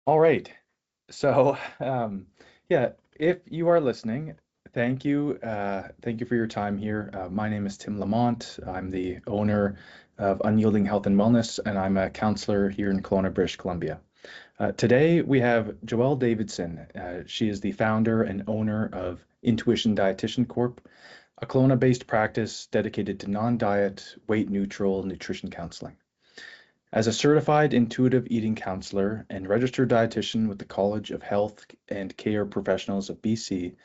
All right. So, yeah, if you are listening, thank you. Thank you for your time here. My name is Tim Lamont. I'm the owner of Unyielding Health and Wellness, and I'm a counselor here in Kelowna, British Columbia. Today, we have Joelle Davidson. She is the founder and owner of Intuition Dietitian Corp, a Kelowna-based practice dedicated to non-diet, weight-neutral nutrition counseling. As a certified intuitive eating counselor and registered dietitian with the College of Health and Care Professionals of BC,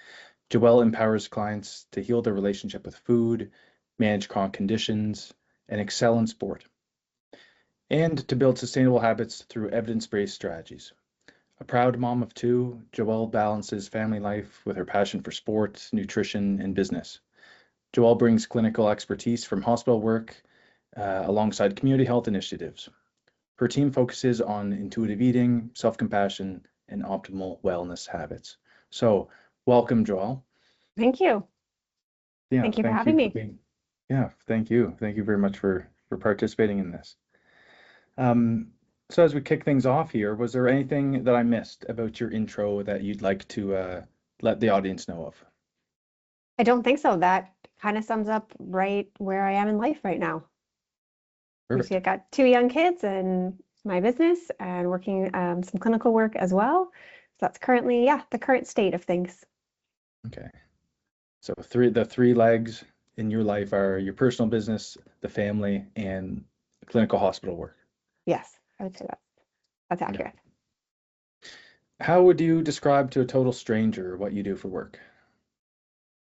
Joelle empowers clients to heal their relationship with food, manage chronic conditions, and excel in sport, and to build sustainable habits through evidence-based strategies. A proud mom of two, Joelle balances family life with her passion for sport, nutrition, and business. Joelle brings clinical expertise from hospital work alongside community health initiatives. Her team focuses on intuitive eating, self-compassion, and optimal wellness habits. So, welcome, Joelle. Thank you. Yeah, Thank you for thank having you for me. being. Yeah, thank you. Thank you very much for participating in this. Um, so as we kick things off here, was there anything that I missed about your intro that you'd like to let the audience know of? I don't think so. That kind of sums up right where I am in life right now. You see, Perfect. I got two young kids and my business and working some clinical work as well. So that's currently, yeah, the current state of things. Okay. So the three legs in your life are your personal business, the family, and clinical hospital work. Yes, I would say that's Okay. accurate. How would you describe to a total stranger what you do for work?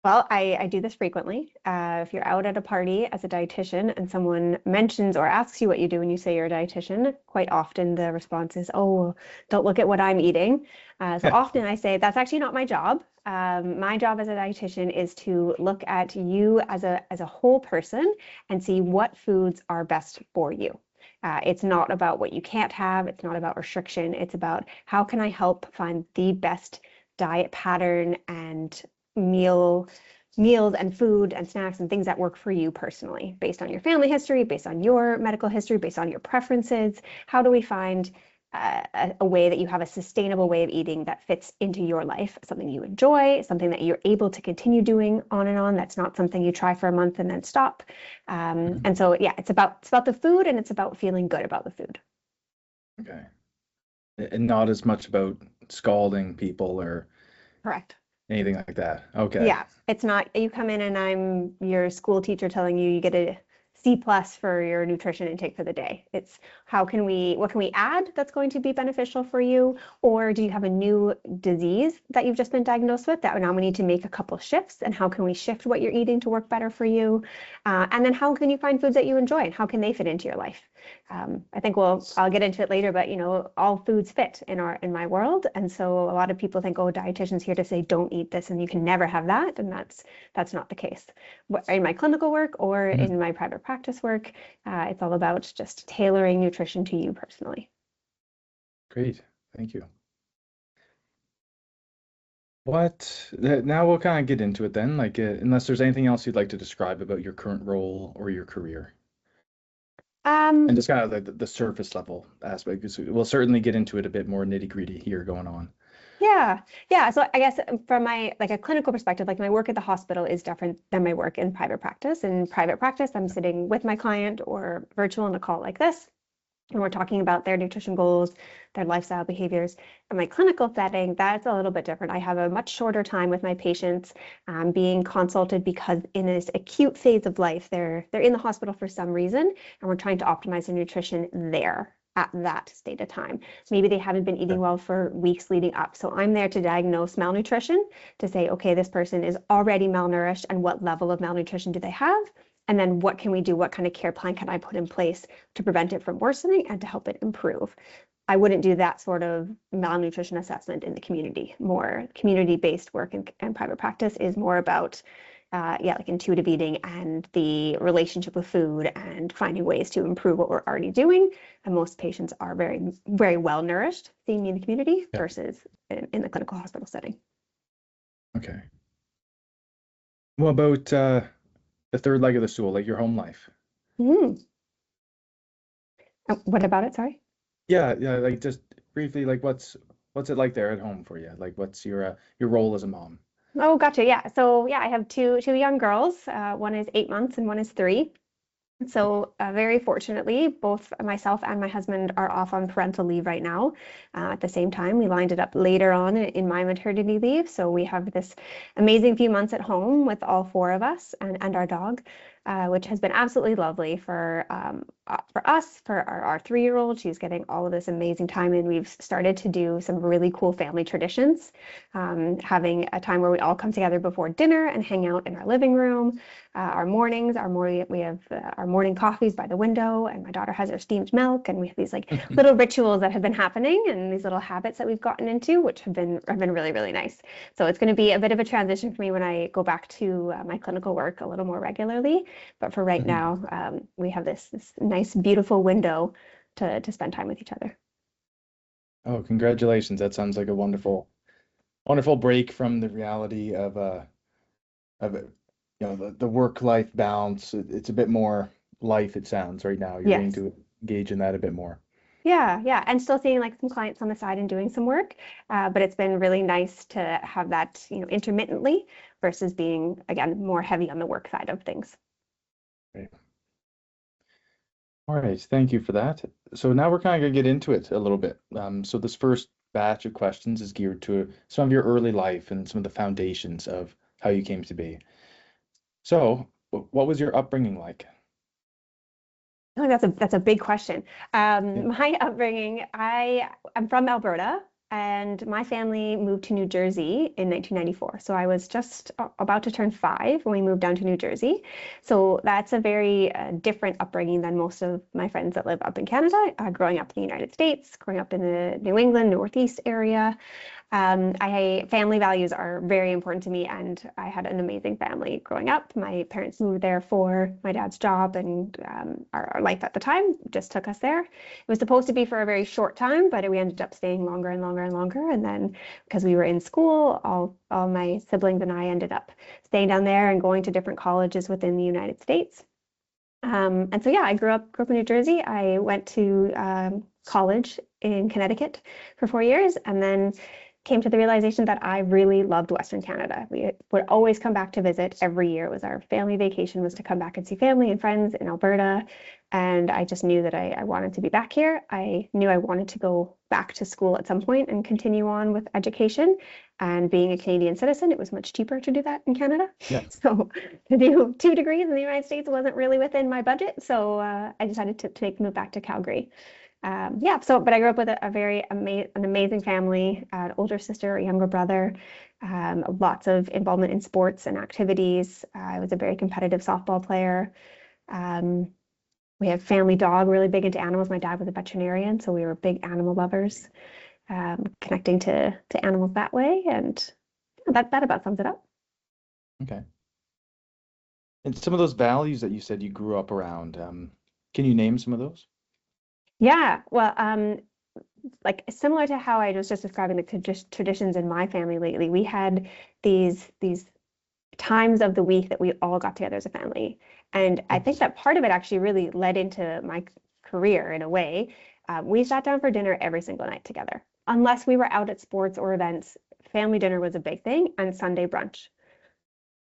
Well, I do this frequently. If you're out at a party as a dietitian and someone mentions or asks you what you do when you say you're a dietitian, quite often the response is, "Oh, don't look at what I'm eating." So often I say that's actually not my job. My job as a dietitian is to look at you as a whole person and see what foods are best for you. It's not about what you can't have. It's not about restriction. It's about how can I help find the best diet pattern and meals and food and snacks and things that work for you personally, based on your family history, based on your medical history, based on your preferences. How do we find a way that you have a sustainable way of eating that fits into your life, something you enjoy, something that you're able to continue doing on and on. That's not something you try for a month and then stop. And so, yeah, it's about the food and it's about feeling good about the food. Okay. And not as much about scalding people or Correct. anything like that. Okay. Yeah, it's not you come in and I'm your school teacher telling you get a C+ for your nutrition intake for the day. It's what can we add that's going to be beneficial for you? Or do you have a new disease that you've just been diagnosed with that now we need to make a couple shifts? And how can we shift what you're eating to work better for you? And then how can you find foods that you enjoy and how can they fit into your life? I think I'll get into it later, but all foods fit in my world. And so a lot of people think, oh, dietitian's here to say, don't eat this and you can never have that. And that's not the case. In my clinical work or Mhm. in my private practice work, it's all about just tailoring nutrition to you personally. Great. Thank you. Now we'll kind of get into it then, like unless there's anything else you'd like to describe about your current role or your career. And Um, just kind of the surface level aspect, because we'll certainly get into it a bit more nitty-gritty here going on. Yeah, yeah. So I guess from my like a clinical perspective, like my work at the hospital is different than my work in private practice. In private practice, I'm sitting with my client or virtual in a call like this, and we're talking about their nutrition goals, their lifestyle behaviors. In my clinical setting, that's a little bit different. I have a much shorter time with my patients being consulted because in this acute phase of life, they're in the hospital for some reason, and we're trying to optimize their nutrition there at that state of time. Maybe they haven't been eating Okay. well for weeks leading up. So I'm there to diagnose malnutrition, to say, okay, this person is already malnourished, and what level of malnutrition do they have? And then what can we do? What kind of care plan can I put in place to prevent it from worsening and to help it improve? I wouldn't do that sort of malnutrition assessment in the community. More community-based work and private practice is more about like intuitive eating and the relationship with food and finding ways to improve what we're already doing. And most patients are very, very well nourished seeing me in the community Yeah. versus in the clinical hospital setting. Okay. What about the third leg of the stool, like your home life? Mm. What about it? Sorry. Yeah, yeah, like just briefly, like what's it like there at home for you? Like what's your role as a mom? Oh, gotcha. Yeah. So yeah, I have two young girls. One is 8 months and one is 3. So, very fortunately, both myself and my husband are off on parental leave right now. At the same time, we lined it up later on in my maternity leave. So, we have this amazing few months at home with all 4 of us and our dog, which has been absolutely lovely for us, for our 3-year-old. She's getting all of this amazing time, and we've started to do some really cool family traditions, having a time where we all come together before dinner and hang out in our living room. Our mornings, we have our morning coffees by the window, and my daughter has her steamed milk, and we have these like little rituals that have been happening, and these little habits that we've gotten into, which have been really, really nice. So it's going to be a bit of a transition for me when I go back to my clinical work a little more regularly. But for right now, we have this nice, beautiful window to spend time with each other. Oh, congratulations. That sounds like a wonderful break from the reality of the work-life balance. It's a bit more life, it sounds right now. You're getting Yes. to engage in that a bit more. Yeah, yeah. And still seeing like some clients on the side and doing some work. But it's been really nice to have that, intermittently versus being, again, more heavy on the work side of things. Right. All right, thank you for that. So now we're kind of gonna get into it a little bit. So this first batch of questions is geared to some of your early life and some of the foundations of how you came to be. So, what was your upbringing like? I think that's a big question. Yeah. My upbringing, I'm from Alberta, and my family moved to New Jersey in 1994. So I was just about to turn 5 when we moved down to New Jersey. So that's a very different upbringing than most of my friends that live up in Canada. Growing up in the United States, growing up in the New England, Northeast area. Family values are very important to me, and I had an amazing family growing up. My parents moved there for my dad's job, and our life at the time just took us there. It was supposed to be for a very short time, but we ended up staying longer and longer and longer. And then because we were in school, all my siblings and I ended up staying down there and going to different colleges within the United States. And so yeah, I grew up in New Jersey. I went to college in Connecticut for 4 years, and then came to the realization that I really loved Western Canada. We would always come back to visit every year. It was our family vacation, was to come back and see family and friends in Alberta. And I just knew that I wanted to be back here. I knew I wanted to go back to school at some point and continue on with education. And being a Canadian citizen, it was much cheaper to do that in Canada. Yeah. So to do 2 degrees in the United States wasn't really within my budget. So I decided to make the move back to Calgary. Yeah, but I grew up with an amazing family, an older sister, a younger brother, lots of involvement in sports and activities. I was a very competitive softball player. Um, we have family dog, really big into animals. My dad was a veterinarian, so we were big animal lovers, connecting to animals that way. And that about sums it up. Okay. And some of those values that you said you grew up around, can you name some of those? Yeah, well, like similar to how I was just describing the traditions in my family lately, we had these times of the week that we all got together as a family. And I think that part of it actually really led into my career in a way. We sat down for dinner every single night together. Unless we were out at sports or events, family dinner was a big thing, and Sunday brunch.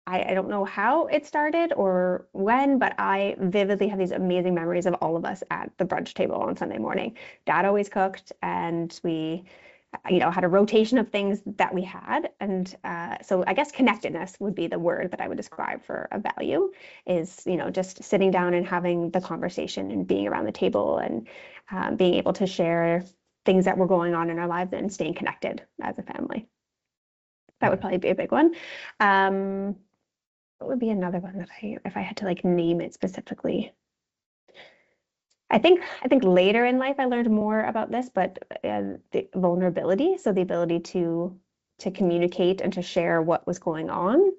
I don't know how it started or when, but I vividly have these amazing memories of all of us at the brunch table on Sunday morning. Dad always cooked, and we, had a rotation of things that we had. And so I guess connectedness would be the word that I would describe for a value is, just sitting down and having the conversation and being around the table and being able to share things that were going on in our lives and staying connected as a family. That would probably be a big one. What would be another one that if I had to like name it specifically? I think later in life I learned more about this, but the vulnerability, so the ability to communicate and to share what was going on.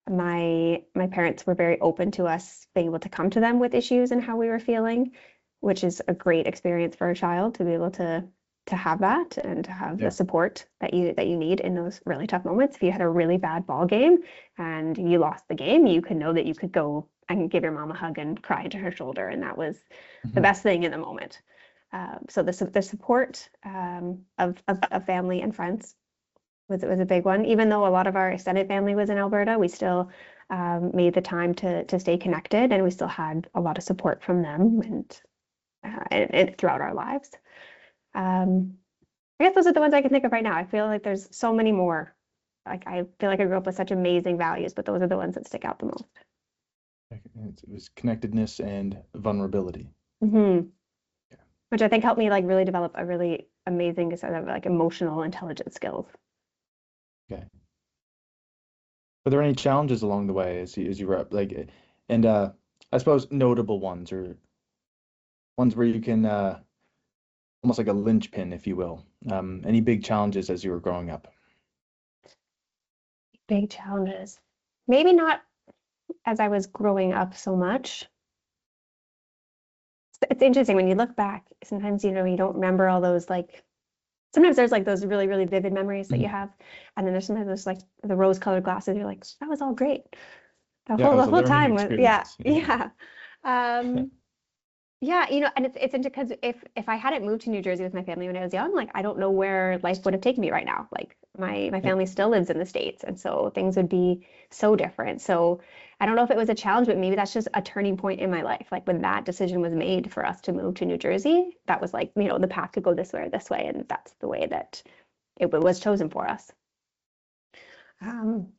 My parents were very open to us being able to come to them with issues and how we were feeling, which is a great experience for a child to be able to have that and to have the support that you need in those really tough moments. If you had a really bad ball game and you lost the game, you could know that you could go and give your mom a hug and cry into her shoulder, and that was the best thing in the moment. So the support of family and friends was a big one. Even though a lot of our extended family was in Alberta, we still made the time to stay connected, and we still had a lot of support from them and throughout our lives. I guess those are the ones I can think of right now. I feel like there's so many more. Like I feel like I grew up with such amazing values, but those are the ones that stick out the most. It was connectedness and vulnerability. Mm-hmm. Yeah. Which I think helped me like really develop a really amazing set of like emotional intelligence skills. Okay. Were there any challenges along the way as you were up, like, and I suppose notable ones or ones where you can almost like a linchpin, if you will. Any big challenges as you were growing up? Big challenges. Maybe not as I was growing up so much. It's interesting when you look back, sometimes, you don't remember all those like, sometimes there's like those really, really vivid memories that you have. And then there's sometimes those like the rose-colored glasses, you're like, that was all great. The Yeah, it whole, the was a whole learning time was, yeah, experience. yeah. Yeah, and it's interesting because if I hadn't moved to New Jersey with my family when I was young, like I don't know where life would have taken me right now. Like my Yeah. family still lives in the States, and so things would be so different. So I don't know if it was a challenge, but maybe that's just a turning point in my life. Like when that decision was made for us to move to New Jersey, that was like, the path could go this way or this way, and that's the way that it was chosen for us.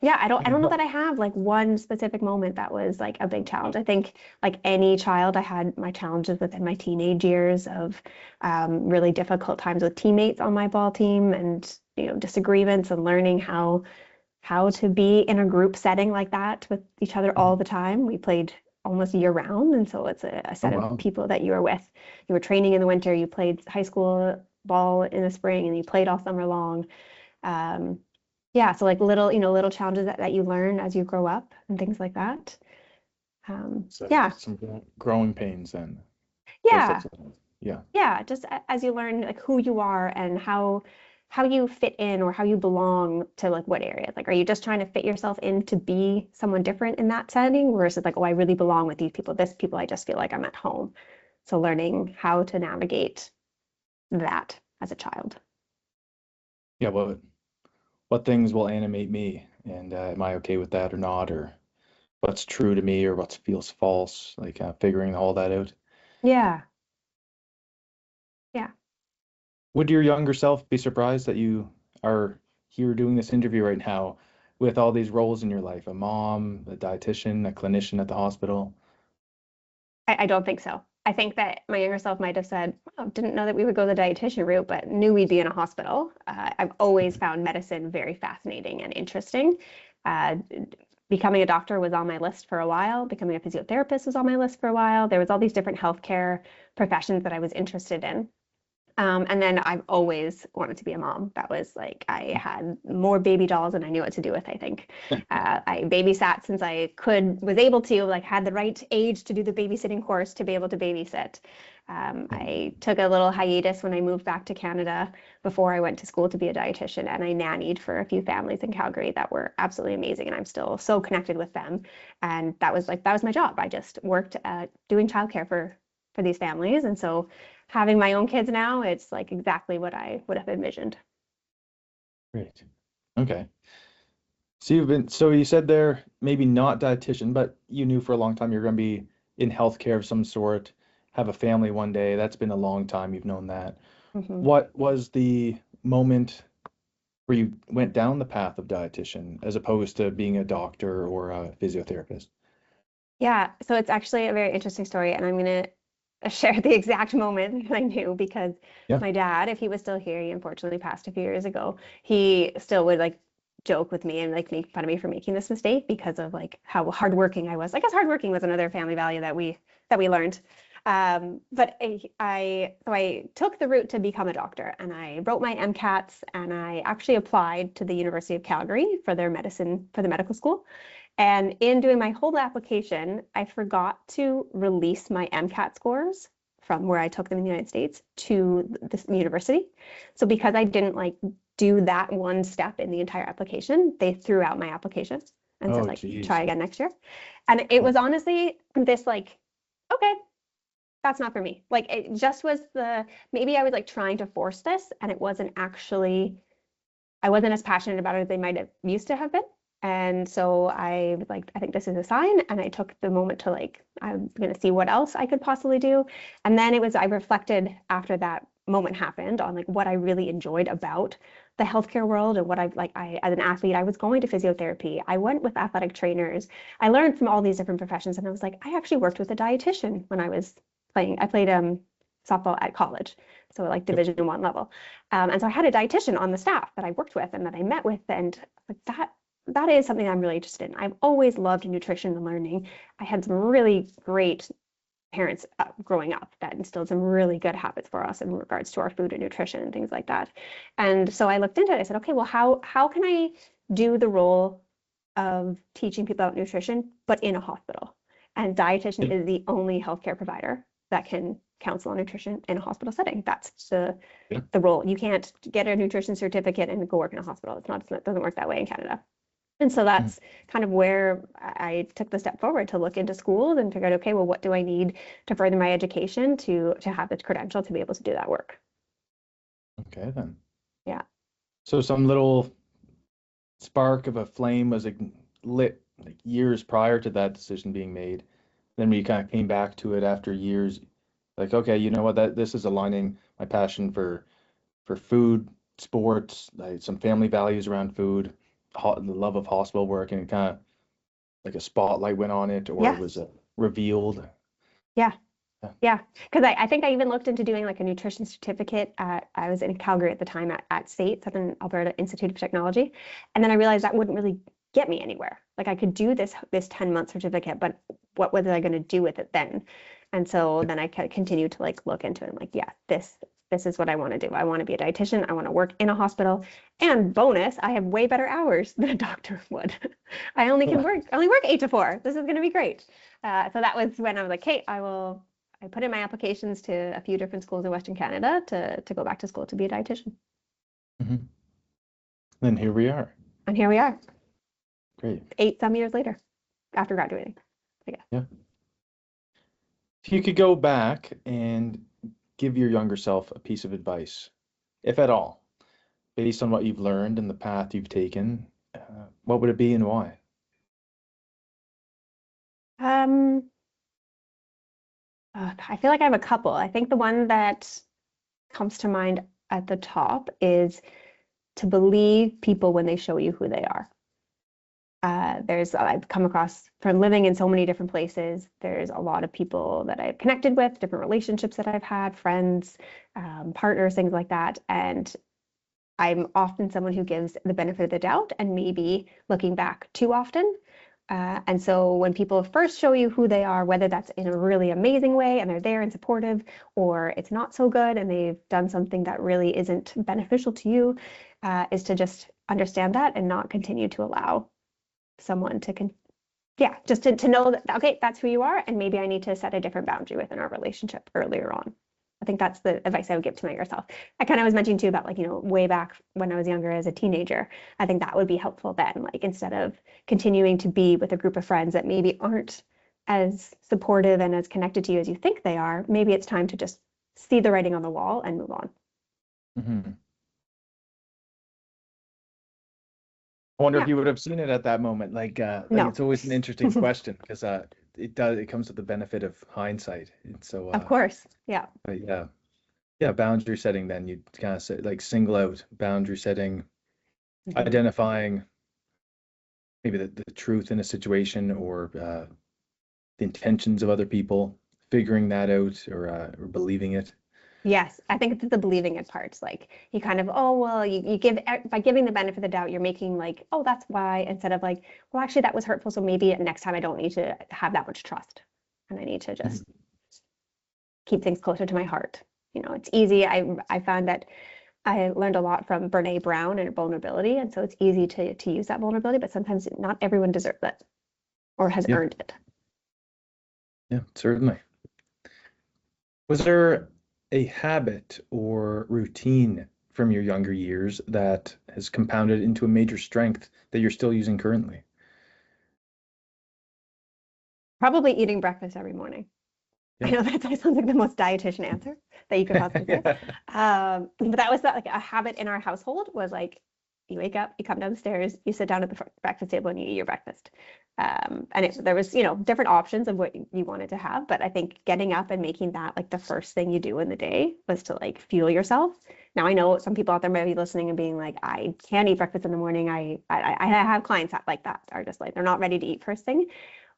Yeah, I don't know that I have like one specific moment that was like a big challenge. I think like any child, I had my challenges within my teenage years of really difficult times with teammates on my ball team and disagreements and learning how to be in a group setting like that with each other all the time. We played almost year round, and so it's a Oh, set of wow. people that you were with. You were training in the winter, you played high school ball in the spring, and you played all summer long. Um, yeah, so like little challenges that you learn as you grow up and things like that. So Yeah, some growing pains then, those yeah, types of things. Yeah. yeah. Just as you learn like who you are and how you fit in or how you belong to like what areas. Like, are you just trying to fit yourself in to be someone different in that setting, versus like, oh, I really belong with these people. This people, I just feel like I'm at home. So learning how to navigate that as a child. Yeah, what things will animate me, and am I okay with that or not, or what's true to me or what feels false, like figuring all that out. Yeah, yeah. Would your younger self be surprised that you are here doing this interview right now with all these roles in your life, a mom, a dietitian, a clinician at the hospital? I don't think so. I think that my younger self might have said, oh, didn't know that we would go the dietitian route, but knew we'd be in a hospital. I've always found medicine very fascinating and interesting. Uh, Becoming a doctor was on my list for a while. Becoming a physiotherapist was on my list for a while. There was all these different healthcare professions that I was interested in. And then I've always wanted to be a mom. That was like, I had more baby dolls than I knew what to do with, I think. I babysat since I was able to, like, had the right age to do the babysitting course to be able to babysit. I took a little hiatus when I moved back to Canada before I went to school to be a dietitian, and I nannied for a few families in Calgary that were absolutely amazing, and I'm still so connected with them. And that was my job. I just worked doing childcare for these families, and so having my own kids now, it's like exactly what I would have envisioned. Great. Okay. So you said there, maybe not dietitian, but you knew for a long time you're going to be in healthcare of some sort, have a family one day. That's been a long time you've known that. Mhm. What was the moment where you went down the path of dietitian as opposed to being a doctor or a physiotherapist? Yeah, so it's actually a very interesting story, and I'm gonna share the exact moment that I knew because Yeah. my dad, if he was still here, he unfortunately passed a few years ago. He still would like joke with me and like make fun of me for making this mistake because of like how hardworking I was. I guess hardworking was another family value that we learned. But I took the route to become a doctor, and I wrote my MCATs, and I actually applied to the University of Calgary for the medical school. And in doing my whole application, I forgot to release my MCAT scores from where I took them in the United States to this university. So because I didn't like do that one step in the entire application, they threw out my application and said Oh, like, try geez. again next year. And it Oh, was honestly this like, okay, that's not for me. Like it just was maybe I was like trying to force this and it wasn't actually, I wasn't as passionate about it as they might have used to have been. And so I was like, I think this is a sign. And I took the moment to like, I'm going to see what else I could possibly do. And then I reflected after that moment happened on like what I really enjoyed about the healthcare world and what as an athlete, I was going to physiotherapy. I went with athletic trainers. I learned from all these different professions. And I was like, I actually worked with a dietitian when I was playing. I played softball at college. So like Yep. Division I level. And so I had a dietitian on the staff that I worked with and that I met with. And like that is something I'm really interested in. I've always loved nutrition and learning. I had some really great parents growing up that instilled some really good habits for us in regards to our food and nutrition and things like that. And so I looked into it. I said, okay, well, how can I do the role of teaching people about nutrition, but in a hospital? And dietitian is the only healthcare provider that can counsel on nutrition in a hospital setting. That's the role. You can't get a nutrition certificate and go work in a hospital. It doesn't work that way in Canada. And so that's kind of where I took the step forward to look into schools and figure out, okay, well, what do I need to further my education to have the credential to be able to do that work? Okay, then. Yeah. So some little spark of a flame was lit like years prior to that decision being made. Then we kind of came back to it after years, like, okay, you know what, this is aligning my passion for food, sports, like some family values around food, the love of hospital work, and kind of like a spotlight went on it, or Yeah. was it revealed? Yeah. Yeah. Because I think I even looked into doing like a nutrition certificate I was in Calgary at the time at SAIT, Southern Alberta Institute of Technology. And then I realized that wouldn't really get me anywhere. Like I could do this 10-month certificate, but what was I going to do with it then? And so then I continued to like look into it. I'm like, yeah, this is what I want to do. I want to be a dietitian. I want to work in a hospital. And bonus, I have way better hours than a doctor would. I only work 8 to 4. This is going to be great. So that was when I was like, hey, I put in my applications to a few different schools in Western Canada to go back to school to be a dietitian. Mm-hmm. Then here we are. And here we are. Great. 8 some years later, after graduating. Yeah. If you could go back and give your younger self a piece of advice, if at all, based on what you've learned and the path you've taken, what would it be and why? I feel like I have a couple. I think the one that comes to mind at the top is to believe people when they show you who they are. I've come across from living in so many different places. There's a lot of people that I've connected with, different relationships that I've had, friends, partners, things like that. And I'm often someone who gives the benefit of the doubt and maybe looking back too often. And so when people first show you who they are, whether that's in a really amazing way and they're there and supportive, or it's not so good and they've done something that really isn't beneficial to you, is to just understand that and not continue to allow someone to just to know that, okay, that's who you are, and maybe I need to set a different boundary within our relationship earlier on. I think that's the advice I would give to my younger self. I kind of was mentioning too about like, way back when I was younger as a teenager, I think that would be helpful then, like instead of continuing to be with a group of friends that maybe aren't as supportive and as connected to you as you think they are, maybe it's time to just see the writing on the wall and move on. Mm-hmm. I wonder if you would have seen it at that moment. Like No. it's always an interesting question because it comes with the benefit of hindsight. And so Of course. Yeah. but yeah, boundary setting, then you kind of say like single out boundary setting, identifying maybe the truth in a situation or the intentions of other people, figuring that out or believing it. Yes, I think it's the believing it parts. Like you kind of, oh, well, you give by giving the benefit of the doubt, you're making like, oh, that's why, instead of like, well, actually that was hurtful. So maybe next time I don't need to have that much trust. And I need to just keep things closer to my heart. It's easy. I found that I learned a lot from Brene Brown and vulnerability. And so it's easy to use that vulnerability, but sometimes not everyone deserves it or has earned it. Yeah, certainly. Was there a habit or routine from your younger years that has compounded into a major strength that you're still using currently? Probably eating breakfast every morning. I Yeah. know that sounds like the most dietitian answer that you could possibly say. Yeah. But that was like a habit in our household was like, you wake up, you come downstairs, you sit down at the breakfast table and you eat your breakfast. And there was, different options of what you wanted to have. But I think getting up and making that like the first thing you do in the day was to like fuel yourself. Now I know some people out there might be listening and being like, I can't eat breakfast in the morning. I have clients that like that are just like, they're not ready to eat first thing.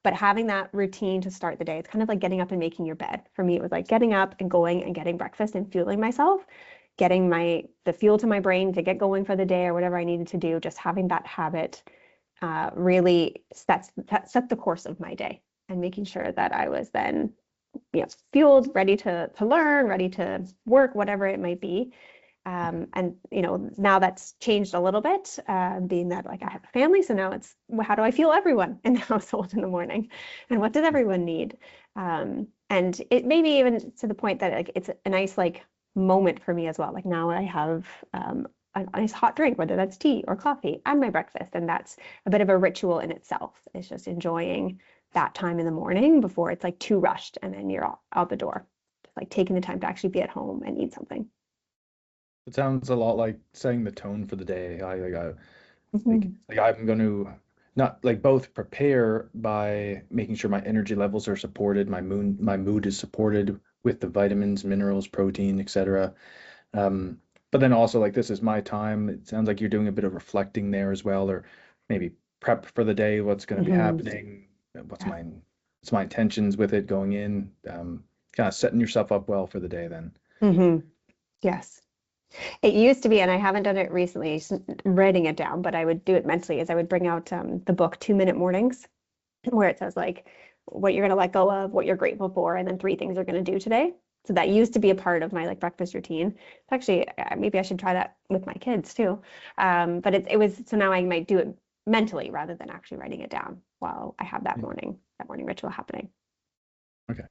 But having that routine to start the day, it's kind of like getting up and making your bed. For me, it was like getting up and going and getting breakfast and fueling myself, getting the fuel to my brain to get going for the day or whatever I needed to do. Just having that habit really set the course of my day, and making sure that I was then, fueled, ready to learn, ready to work, whatever it might be. And now that's changed a little bit, being that like I have a family. So now it's, how do I fuel everyone in the household in the morning, and what does everyone need? And it may be even to the point that like it's a nice like moment for me as well. Like now I have a nice hot drink, whether that's tea or coffee, and my breakfast, and that's a bit of a ritual in itself. It's just enjoying that time in the morning before it's like too rushed, and then you're out the door. Just like taking the time to actually be at home and eat something. It sounds a lot like setting the tone for the day. Mhm. Like I'm going to not like both prepare by making sure my energy levels are supported, my mood is supported with the vitamins, minerals, protein, etc. Um, but then also like this is my time. It sounds like you're doing a bit of reflecting there as well, or maybe prep for the day, what's going to be Mhm. happening, what's Yeah. my intentions with it going in, kind of setting yourself up well for the day then. Yes. It used to be, and I haven't done it recently, writing it down, but I would do it mentally, is I would bring out the book 2 Minute Mornings, where it says like what you're going to let go of, what you're grateful for, and then 3 things you're going to do today. So that used to be a part of my like breakfast routine. It's actually, maybe I should try that with my kids too. But it was, so now I might do it mentally rather than actually writing it down while I have Yeah. that morning ritual happening. Okay.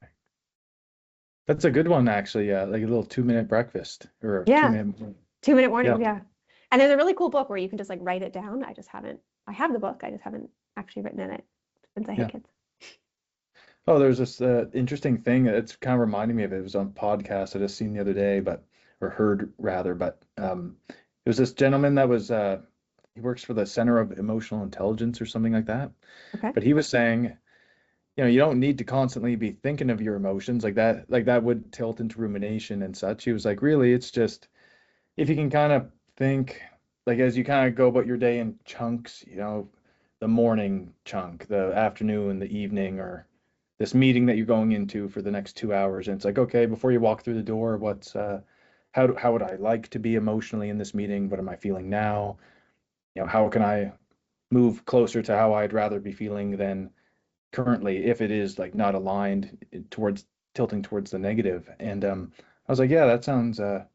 That's a good one, actually. Yeah, like a little 2 minute breakfast or two Yeah. minute. 2 Minute Yeah, Mornings, yeah. And there's a really cool book where you can just like write it down. I have the book, I just haven't actually written in it since I had yeah. kids. Oh, there's this interesting thing. It's kind of reminding me of it. It was on a podcast I just seen the other day, or heard rather. But it was this gentleman that was he works for the Center of Emotional Intelligence or something like that. Okay. But he was saying, you don't need to constantly be thinking of your emotions like that would tilt into rumination and such. He was like, really, it's just if you can kind of think like as you kind of go about your day in chunks, the morning chunk, the afternoon, the evening, or this meeting that you're going into for the next 2 hours. And it's like, okay, before you walk through the door, how would I like to be emotionally in this meeting? What am I feeling now? How can I move closer to how I'd rather be feeling than currently if it is like not aligned towards tilting towards the negative. And I was like, yeah, that sounds it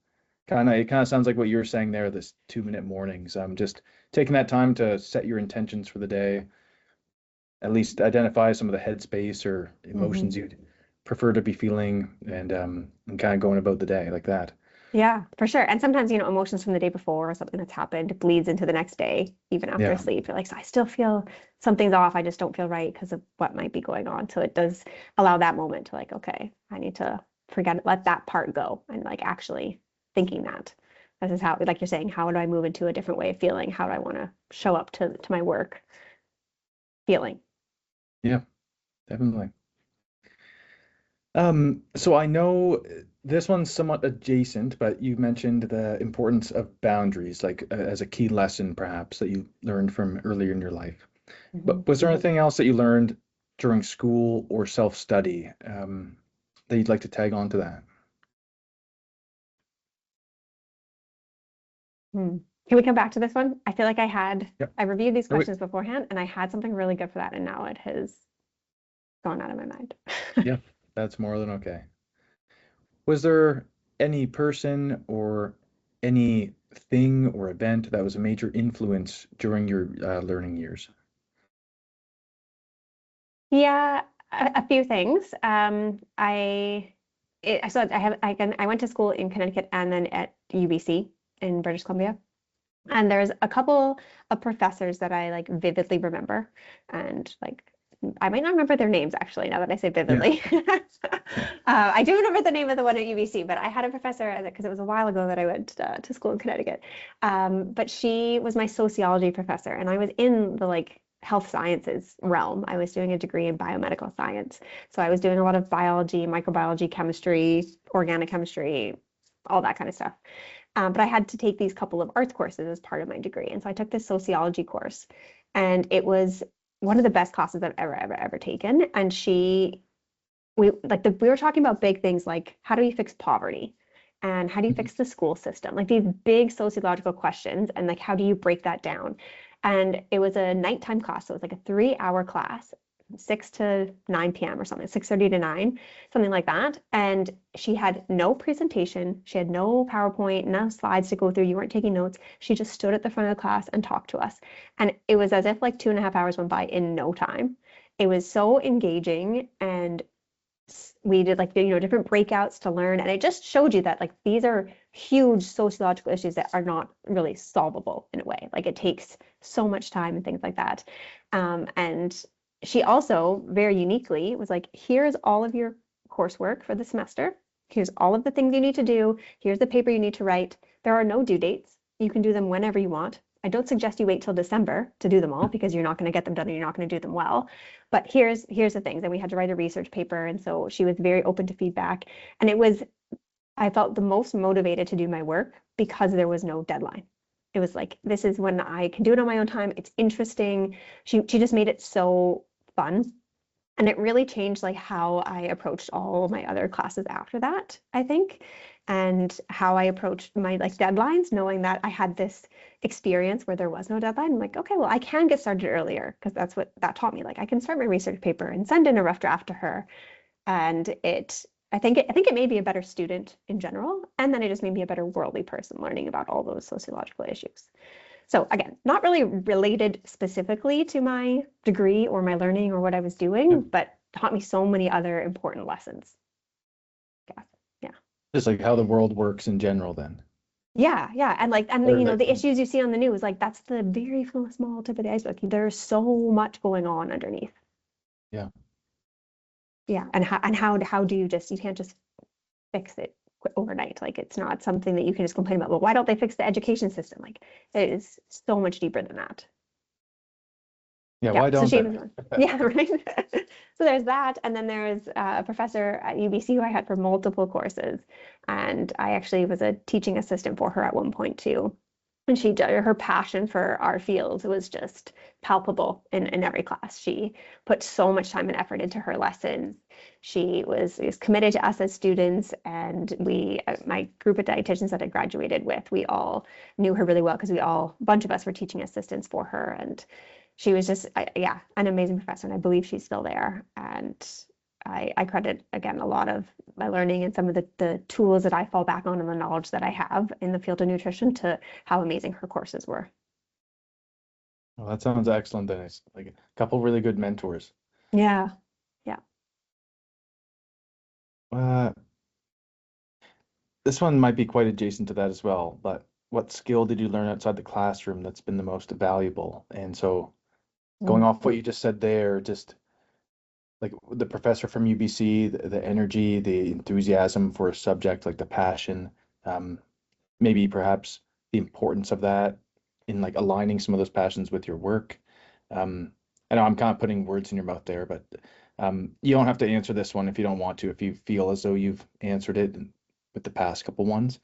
kind of sounds like what you're saying there, this 2 minute mornings. Just taking that time to set your intentions for the day, at least identify some of the headspace or Hmm. emotions you'd prefer to be feeling, and kind of going about the day like that. Yeah, for sure. And sometimes, emotions from the day before or something that's happened bleeds into the next day, even after Yeah, sleep. You're like, I still feel something's off. I just don't feel right because of what might be going on. So it does allow that moment to like, okay, I need to forget, let that part go, and like actually thinking that this is how, like you're saying, how do I move into a different way of feeling? How do I want to show up to my work feeling? yeah, definitely. So I know this one's somewhat adjacent, but you mentioned the importance of boundaries, like as a key lesson perhaps that you learned from earlier in your life. Mhm. But was there anything else that you learned during school or self-study, that you'd like to tag on to that? Hmm. Can we come back to this one? I feel like Yep. I reviewed these No, wait. questions beforehand and I had something really good for that, and now it has gone out of my mind. Yeah, that's more than okay. Was there any person or any thing or event that was a major influence during your learning years? Yeah, a few things. I went to school in Connecticut and then at UBC in British Columbia. And there's a couple of professors that I like vividly remember, and like I might not remember their names actually, now that I say Yeah. vividly. I do remember the name of the one at UBC, but I had a professor, because it was a while ago that I went to school in Connecticut. But she was my sociology professor, and I was in the like health sciences realm. I was doing a degree in biomedical science. So I was doing a lot of biology, microbiology, chemistry, organic chemistry, all that kind of stuff. But I had to take these couple of arts courses as part of my degree. And so I took this sociology course, and it was one of the best classes I've ever taken. And we were talking about big things like how do we fix poverty? And how do you fix the school system? Like these big sociological questions, and like how do you break that down? And it was a nighttime class, so it was like a 3-hour class, 6 to 9 p.m. or something, 6:30 to 9, something like that. And she had no presentation, she had no PowerPoint, no slides to go through. You weren't taking notes. She just stood at the front of the class and talked to us. And it was as if like 2.5 hours went by in no time. It was so engaging, and we did like different breakouts to learn, and it just showed you that like these are huge sociological issues that are not really solvable in a way. Like it takes so much time and things like that. And she also very uniquely was like, here's all of your coursework for the semester. Here's all of the things you need to do. Here's the paper you need to write. There are no due dates. You can do them whenever you want. I don't suggest you wait till December to do them all, because you're not going to get them done and you're not going to do them well. But here's the things. And we had to write a research paper. And so she was very open to feedback. And I felt the most motivated to do my work because there was no deadline. It was like, this is when I can do it on my own time. It's interesting. She just made it so fun. And it really changed like how I approached all of my other classes after that, I think, and how I approached my like deadlines, knowing that I had this experience where there was no deadline. I'm like, okay, well, I can get started earlier, because that's what that taught me. Like I can start my research paper and send in a rough draft to her. And I think it made me a better student in general. And then it just made me a better worldly person, learning about all those sociological issues. So again, not really related specifically to my degree or my learning or what I was doing, but taught me so many other important lessons. Yeah. Yeah. Just like how the world works in general then. Yeah, yeah. And like, and Or the like, issues you see on the news, like that's the very small tip of the iceberg. There's so much going on underneath. yeah. Yeah. And how do you can't just fix it overnight. Like it's not something that you can just complain about. Well, why don't they fix the education system? Like it is so much deeper than that. Yeah, Yeah, why so don't she they? was one. Yeah, right. So there's that. And then there's a professor at UBC who I had for multiple courses. And I actually was a teaching assistant for her at one point too. And her passion for our field was just palpable in every class. She put so much time and effort into her lessons. She was committed to us as students, and my group of dietitians that I graduated with, we all knew her really well, because a bunch of us were teaching assistants for her, and she was just, yeah, an amazing professor, and I believe she's still there. And I credit, again, a lot of my learning and some of the tools that I fall back on and the knowledge that I have in the field of nutrition to how amazing her courses were. Well, that sounds excellent, Dennis. Like a couple really good mentors. Yeah, yeah. Uh, this one might be quite adjacent to that as well, but what skill did you learn outside the classroom that's been the most valuable? And so going off what you just said there, just like the professor from UBC, the energy, the enthusiasm for a subject, like the passion, um, maybe perhaps the importance of that in like aligning some of those passions with your work. I know I'm kind of putting words in your mouth there, but you don't have to answer this one if you don't want to, if you feel as though you've answered it with the past couple ones.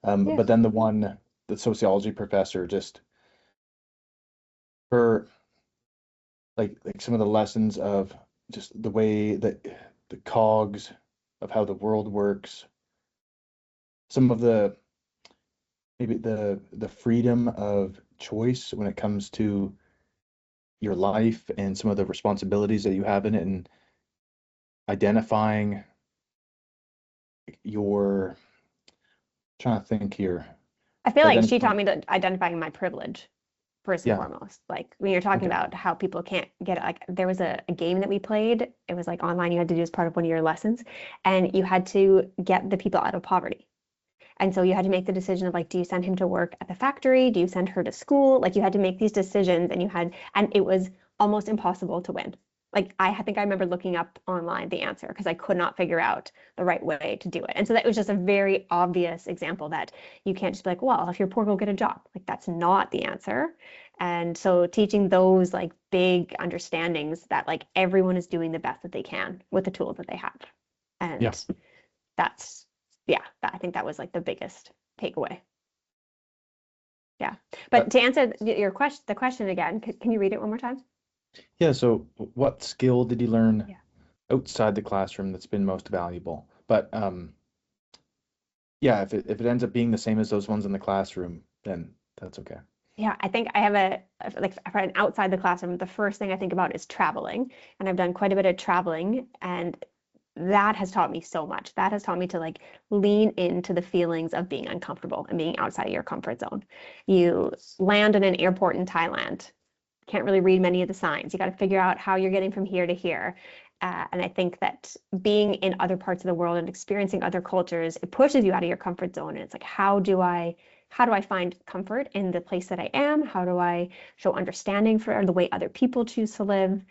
Yeah. But then the sociology professor, just for like some of the lessons of just the way that the cogs of how the world works, some of the maybe the freedom of choice when it comes to your life and some of the responsibilities that you have in it, and identifying your trying to think here. I feel like she Identifying, taught me to identifying my privilege first and yeah, foremost. Like when you're talking okay. about how people can't get it, like there was a game that we played. It was like online, you had to do as part of one of your lessons, and you had to get the people out of poverty. And so you had to make the decision of like, do you send him to work at the factory? Do you send her to school? Like you had to make these decisions, and it was almost impossible to win. Like I think I remember looking up online the answer because I could not figure out the right way to do it. And so that was just a very obvious example that you can't just be like, well, if you're poor, go get a job. Like that's not the answer. And so teaching those like big understandings that like everyone is doing the best that they can with the tools that they have. Yeah. And that's, yeah, I think that was like the biggest takeaway. Yeah. But to answer your question, the question again, can you read it one more time? Yeah. So what skill did you learn Yeah. outside the classroom that's been most valuable? But yeah, if it ends up being the same as those ones in the classroom, then that's okay. Yeah, I think I have a like for an outside the classroom, the first thing I think about is traveling. And I've done quite a bit of traveling, and that has taught me so much. That has taught me to like lean into the feelings of being uncomfortable and being outside of your comfort zone. You land in an airport in Thailand, can't really read many of the signs. You got to figure out how you're getting from here to here. And I think that being in other parts of the world and experiencing other cultures, it pushes you out of your comfort zone. And it's like, how do I find comfort in the place that I am? How do I show understanding for the way other people choose to live?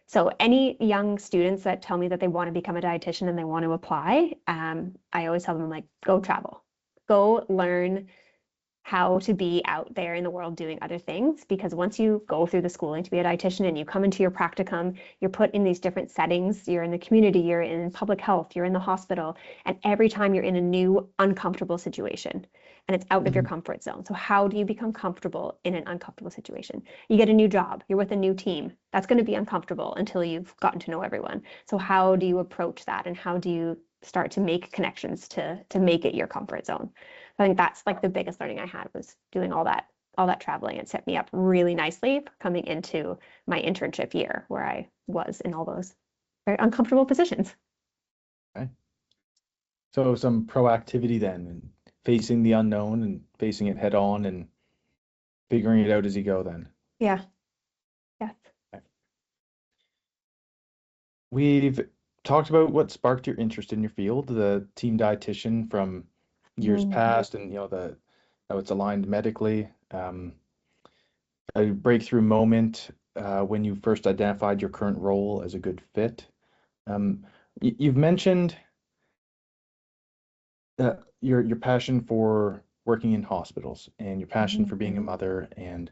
So any young students that tell me that they want to become a dietitian and they want to apply, I always tell them like, go travel, go learn how to be out there in the world doing other things. Because once you go through the schooling to be a dietitian and you come into your practicum, you're put in these different settings. You're in the community, you're in public health, you're in the hospital. And every time you're in a new uncomfortable situation and it's out of your comfort zone. So how do you become comfortable in an uncomfortable situation? You get a new job, you're with a new team. That's going to be uncomfortable until you've gotten to know everyone. So how do you approach that? And how do you start to make connections to make it your comfort zone? I think that's like the biggest learning I had was doing all that traveling. It set me up really nicely for coming into my internship year where I was in all those very uncomfortable positions. Okay. So some proactivity then, and facing the unknown and facing it head on and figuring it out as you go then. Yeah. Yes. Okay. We've talked about what sparked your interest in your field, the team dietitian from years past, and the how it's aligned medically. A breakthrough moment when you first identified your current role as a good fit. You've mentioned your passion for working in hospitals and your passion for being a mother and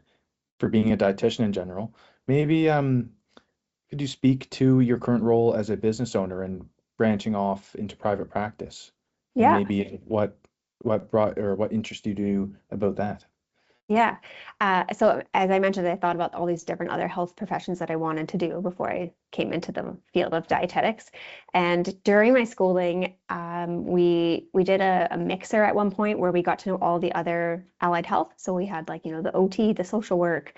for being a dietitian in general. Maybe could you speak to your current role as a business owner and branching off into private practice, and Yeah. maybe what brought or what interested you about that? Yeah. So as I mentioned, I thought about all these different other health professions that I wanted to do before I came into the field of dietetics. And during my schooling, we did a mixer at one point where we got to know all the other allied health. So we had like, the OT, the social work,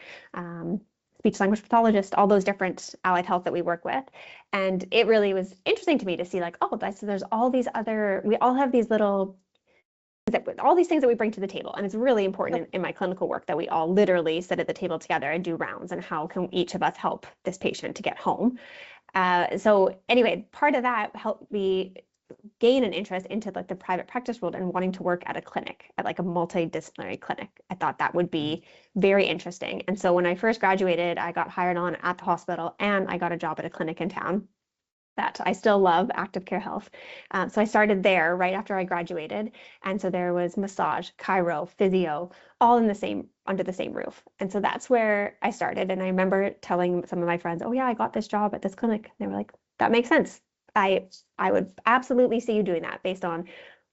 speech language pathologist, all those different allied health that we work with. And it really was interesting to me to see like, oh, so there's all these other, we all have these little all these things that we bring to the table. And it's really important in my clinical work that we all literally sit at the table together and do rounds and how can each of us help this patient to get home. So anyway, part of that helped me gain an interest into like the private practice world and wanting to work at a clinic, at like a multidisciplinary clinic. I thought that would be very interesting. And so when I first graduated, I got hired on at the hospital and I got a job at a clinic in town that I still love, active care health. So I started there right after I graduated. And so there was massage, chiro, physio, all in under the same roof. And so that's where I started. And I remember telling some of my friends, oh yeah, I got this job at this clinic. They were like, that makes sense. I would absolutely see you doing that based on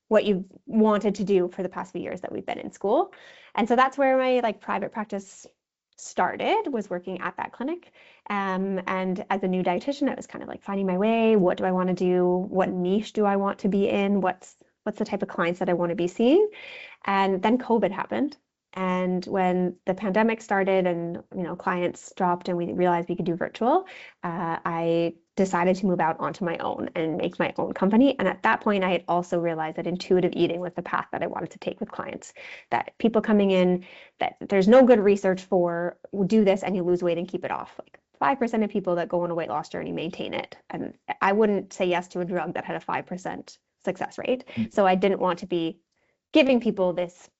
what you've wanted to do for the past few years that we've been in school. And so that's where my like private practice started, was working at that clinic. And as a new dietitian, I was kind of like finding my way. What do I want to do? What niche do I want to be in? What's the type of clients that I want to be seeing? And then COVID happened. And when the pandemic started and clients dropped and we realized we could do virtual, I decided to move out onto my own and make my own company. And at that point, I had also realized that intuitive eating was the path that I wanted to take with clients. That people coming in, that there's no good research for do this and you lose weight and keep it off. Like 5% of people that go on a weight loss journey maintain it. And I wouldn't say yes to a drug that had a 5% success rate. So I didn't want to be giving people this,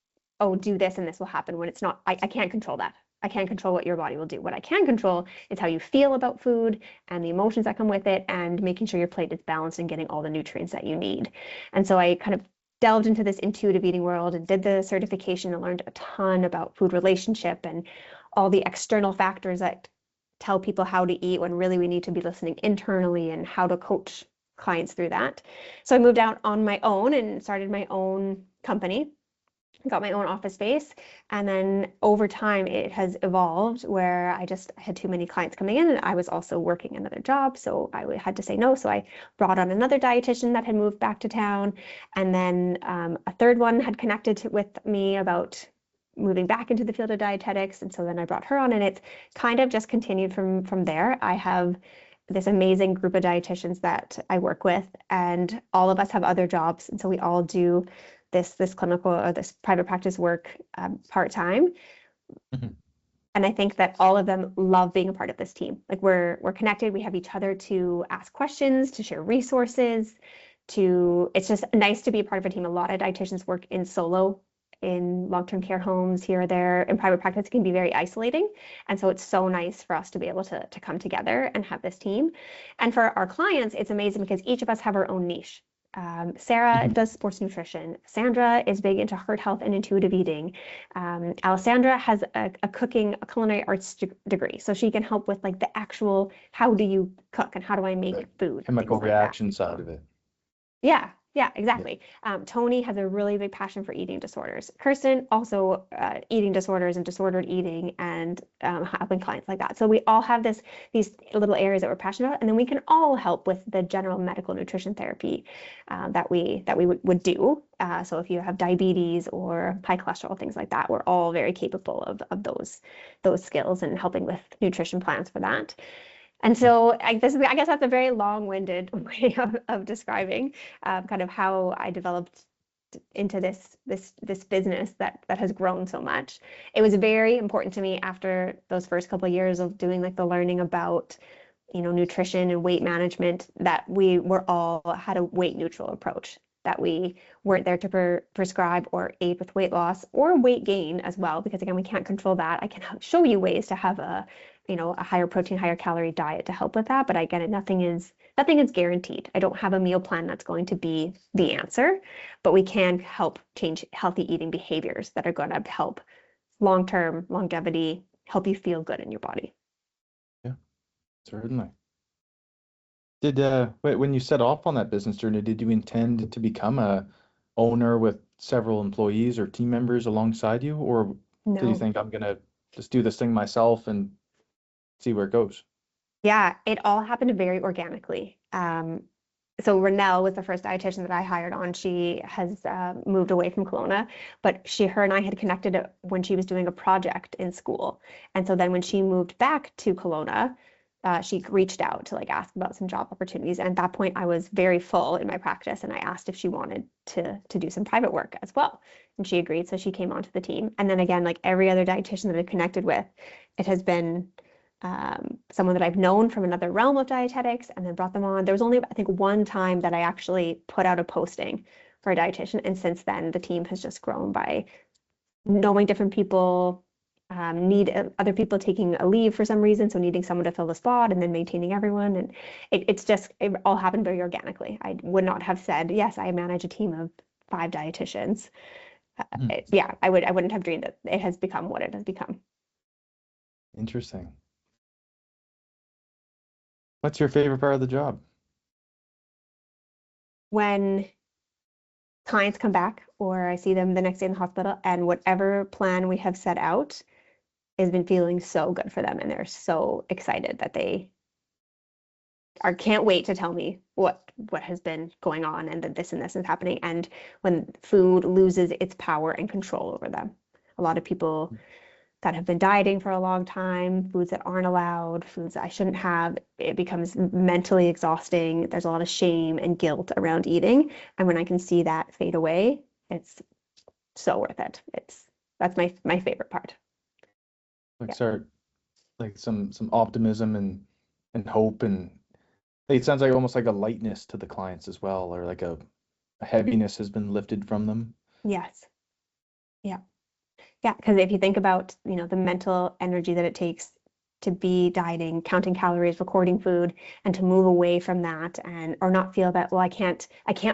oh, do this and this will happen, when it's not, I can't control that. I can't control what your body will do. What I can control is how you feel about food and the emotions that come with it, and making sure your plate is balanced and getting all the nutrients that you need. And so I kind of delved into this intuitive eating world and did the certification and learned a ton about food relationship and all the external factors that tell people how to eat when really we need to be listening internally, and how to coach clients through that. So I moved out on my own and started my own company, got my own office space. And then over time, it has evolved where I just had too many clients coming in, and I was also working another job. So I had to say no. So I brought on another dietitian that had moved back to town. And then a third one had connected with me about moving back into the field of dietetics. And so then I brought her on, and it's kind of just continued from there. I have this amazing group of dietitians that I work with, and all of us have other jobs. And so we all do this clinical or this private practice work part-time. Mhm. And I think that all of them love being a part of this team. Like we're connected, we have each other to ask questions, to share resources, it's just nice to be a part of a team. A lot of dietitians work in solo in long-term care homes here or there. In private practice, it can be very isolating. And so it's so nice for us to be able to come together and have this team. And for our clients, it's amazing because each of us have our own niche. Sarah Mhm. does sports nutrition. Sandra is big into heart health and intuitive eating. Alessandra has a culinary arts degree, so she can help with like the actual how do you cook and how do I make The food, chemical things like that. reaction side of it. Yeah, Yeah. exactly. Tony has a really big passion for eating disorders. Kirsten also eating disorders and disordered eating, and helping clients like that. So we all have these little areas that we're passionate about, and then we can all help with the general medical nutrition therapy that we would do. So if you have diabetes or high cholesterol, things like that, we're all very capable of those skills and helping with nutrition plans for that. And so I guess that's a very long-winded way of describing kind of how I developed into this business that has grown so much. It was very important to me after those first couple of years of doing like the learning about, nutrition and weight management, that we were all had a weight neutral approach, that we weren't there to prescribe or aid with weight loss or weight gain as well, because again, we can't control that. I can show you ways to have a higher protein, higher calorie diet to help with that. But again, nothing is guaranteed. I don't have a meal plan that's going to be the answer, but we can help change healthy eating behaviors that are going to help long-term longevity, help you feel good in your body. Yeah, certainly. Did when you set off on that business journey, did you intend to become a owner with several employees or team members alongside you, or did you No. think I'm gonna just do this thing myself and see where it goes? Yeah, it all happened very organically. So Renelle was the first dietitian that I hired on. She has moved away from Kelowna, but her and I had connected when she was doing a project in school. And so then when she moved back to Kelowna, she reached out to like ask about some job opportunities. And at that point, I was very full in my practice, and I asked if she wanted to do some private work as well. And she agreed, so she came onto the team. And then again, like every other dietitian that I've connected with, it has been someone that I've known from another realm of dietetics and then brought them on. There was only, I think, one time that I actually put out a posting for a dietitian. And since then, the team has just grown by knowing different people, need other people taking a leave for some reason. So needing someone to fill the spot and then maintaining everyone. And it all happened very organically. I would not have said, yes, I manage a team of 5 dietitians. Mhm. Yeah, I wouldn't have dreamed that it has become what it has become. Interesting. What's your favorite part of the job? When clients come back or I see them the next day in the hospital, and whatever plan we have set out has been feeling so good for them, and they're so excited that they can't wait to tell me what has been going on and that this and this is happening. And when food loses its power and control over them, a lot of people that have been dieting for a long time, foods that aren't allowed, foods that I shouldn't have, it becomes mentally exhausting. There's a lot of shame and guilt around eating. And when I can see that fade away, it's so worth it. That's my favorite part. Like Yeah. start like some optimism and hope, and it sounds like almost like a lightness to the clients as well, or like a heaviness has been lifted from them. Yes. Yeah. Yeah, because if you think about, the mental energy that it takes to be dieting, counting calories, recording food, and to move away from that and or not feel that, well, I can't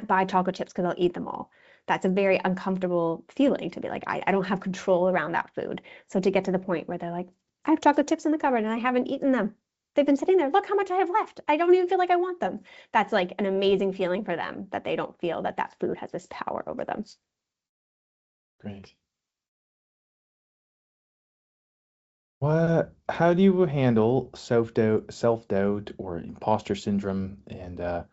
buy chocolate chips because I'll eat them all. That's a very uncomfortable feeling to be like, I don't have control around that food. So to get to the point where they're like, I have chocolate chips in the cupboard and I haven't eaten them. They've been sitting there. Look how much I have left. I don't even feel like I want them. That's like an amazing feeling for them that they don't feel that that food has this power over them. Great. How do you handle self-doubt or imposter syndrome, and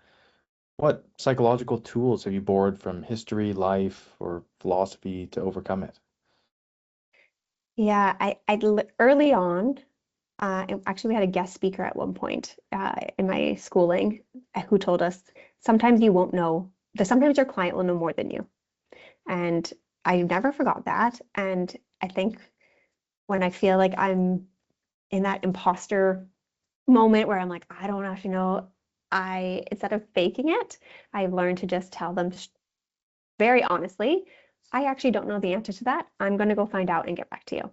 what psychological tools have you borrowed from history, life, or philosophy to overcome it? Yeah, early on, actually, we had a guest speaker at one point in my schooling who told us sometimes you won't know, that sometimes your client will know more than you. And I never forgot that. And I think when I feel like I'm in that imposter moment where I'm like, I don't actually know, instead of faking it, I've learned to just tell them very honestly, I actually don't know the answer to that. I'm going to go find out and get back to you.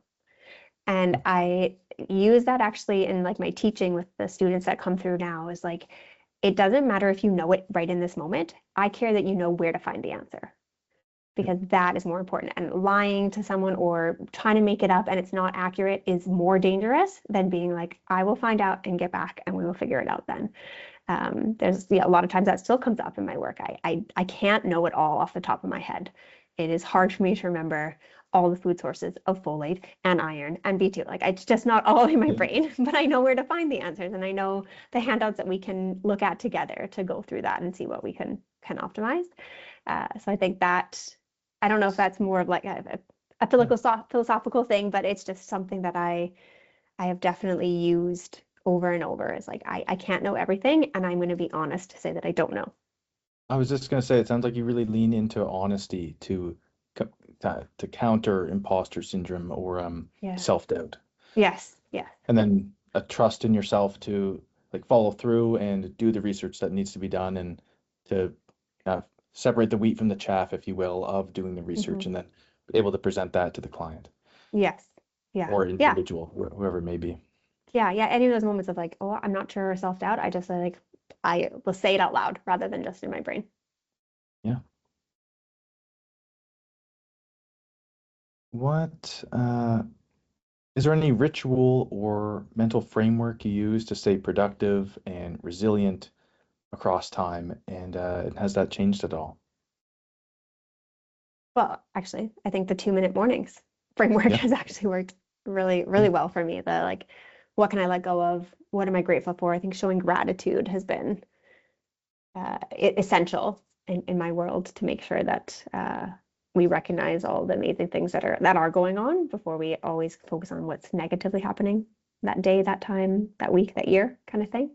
And I use that actually in like my teaching with the students that come through now is like, it doesn't matter if you know it right in this moment. I care that you know where to find the answer because that is more important. And lying to someone or trying to make it up and it's not accurate is more dangerous than being like, I will find out and get back and we will figure it out then. There's a lot of times that still comes up in my work. I can't know it all off the top of my head. It is hard for me to remember all the food sources of folate and iron and B2. Like it's just not all in my Yeah. brain, but I know where to find the answers and I know the handouts that we can look at together to go through that and see what we can optimize. So I think that I don't know if that's more of like a philosophical thing, but it's just something that I have definitely used over and over. Is like I can't know everything, and I'm going to be honest to say that I don't know. I was just gonna say, it sounds like you really lean into honesty co- to counter imposter syndrome or Yeah. self-doubt, Yes. Yeah. and then a trust in yourself to like follow through and do the research that needs to be done, and to separate the wheat from the chaff, if you will, of doing the Hmm. research, and then be able to present that to the client Yes. Yeah. or Yeah. individual, whoever it may be. Yeah. Yeah. Any of those moments of like, oh, I'm not sure, or self-doubt, I just like I will say it out loud rather than just in my brain. Yeah. What is there any ritual or mental framework you use to stay productive and resilient across time, and has that changed at all? Well, actually, I think the 2-minute mornings framework Yeah. has actually worked really, Yeah. really well for me. The like, what can I let go of? What am I grateful for? I think showing gratitude has been essential in my world to make sure that we recognize all the amazing things that are going on before we always focus on what's negatively happening that day, that time, that week, that year, kind of thing.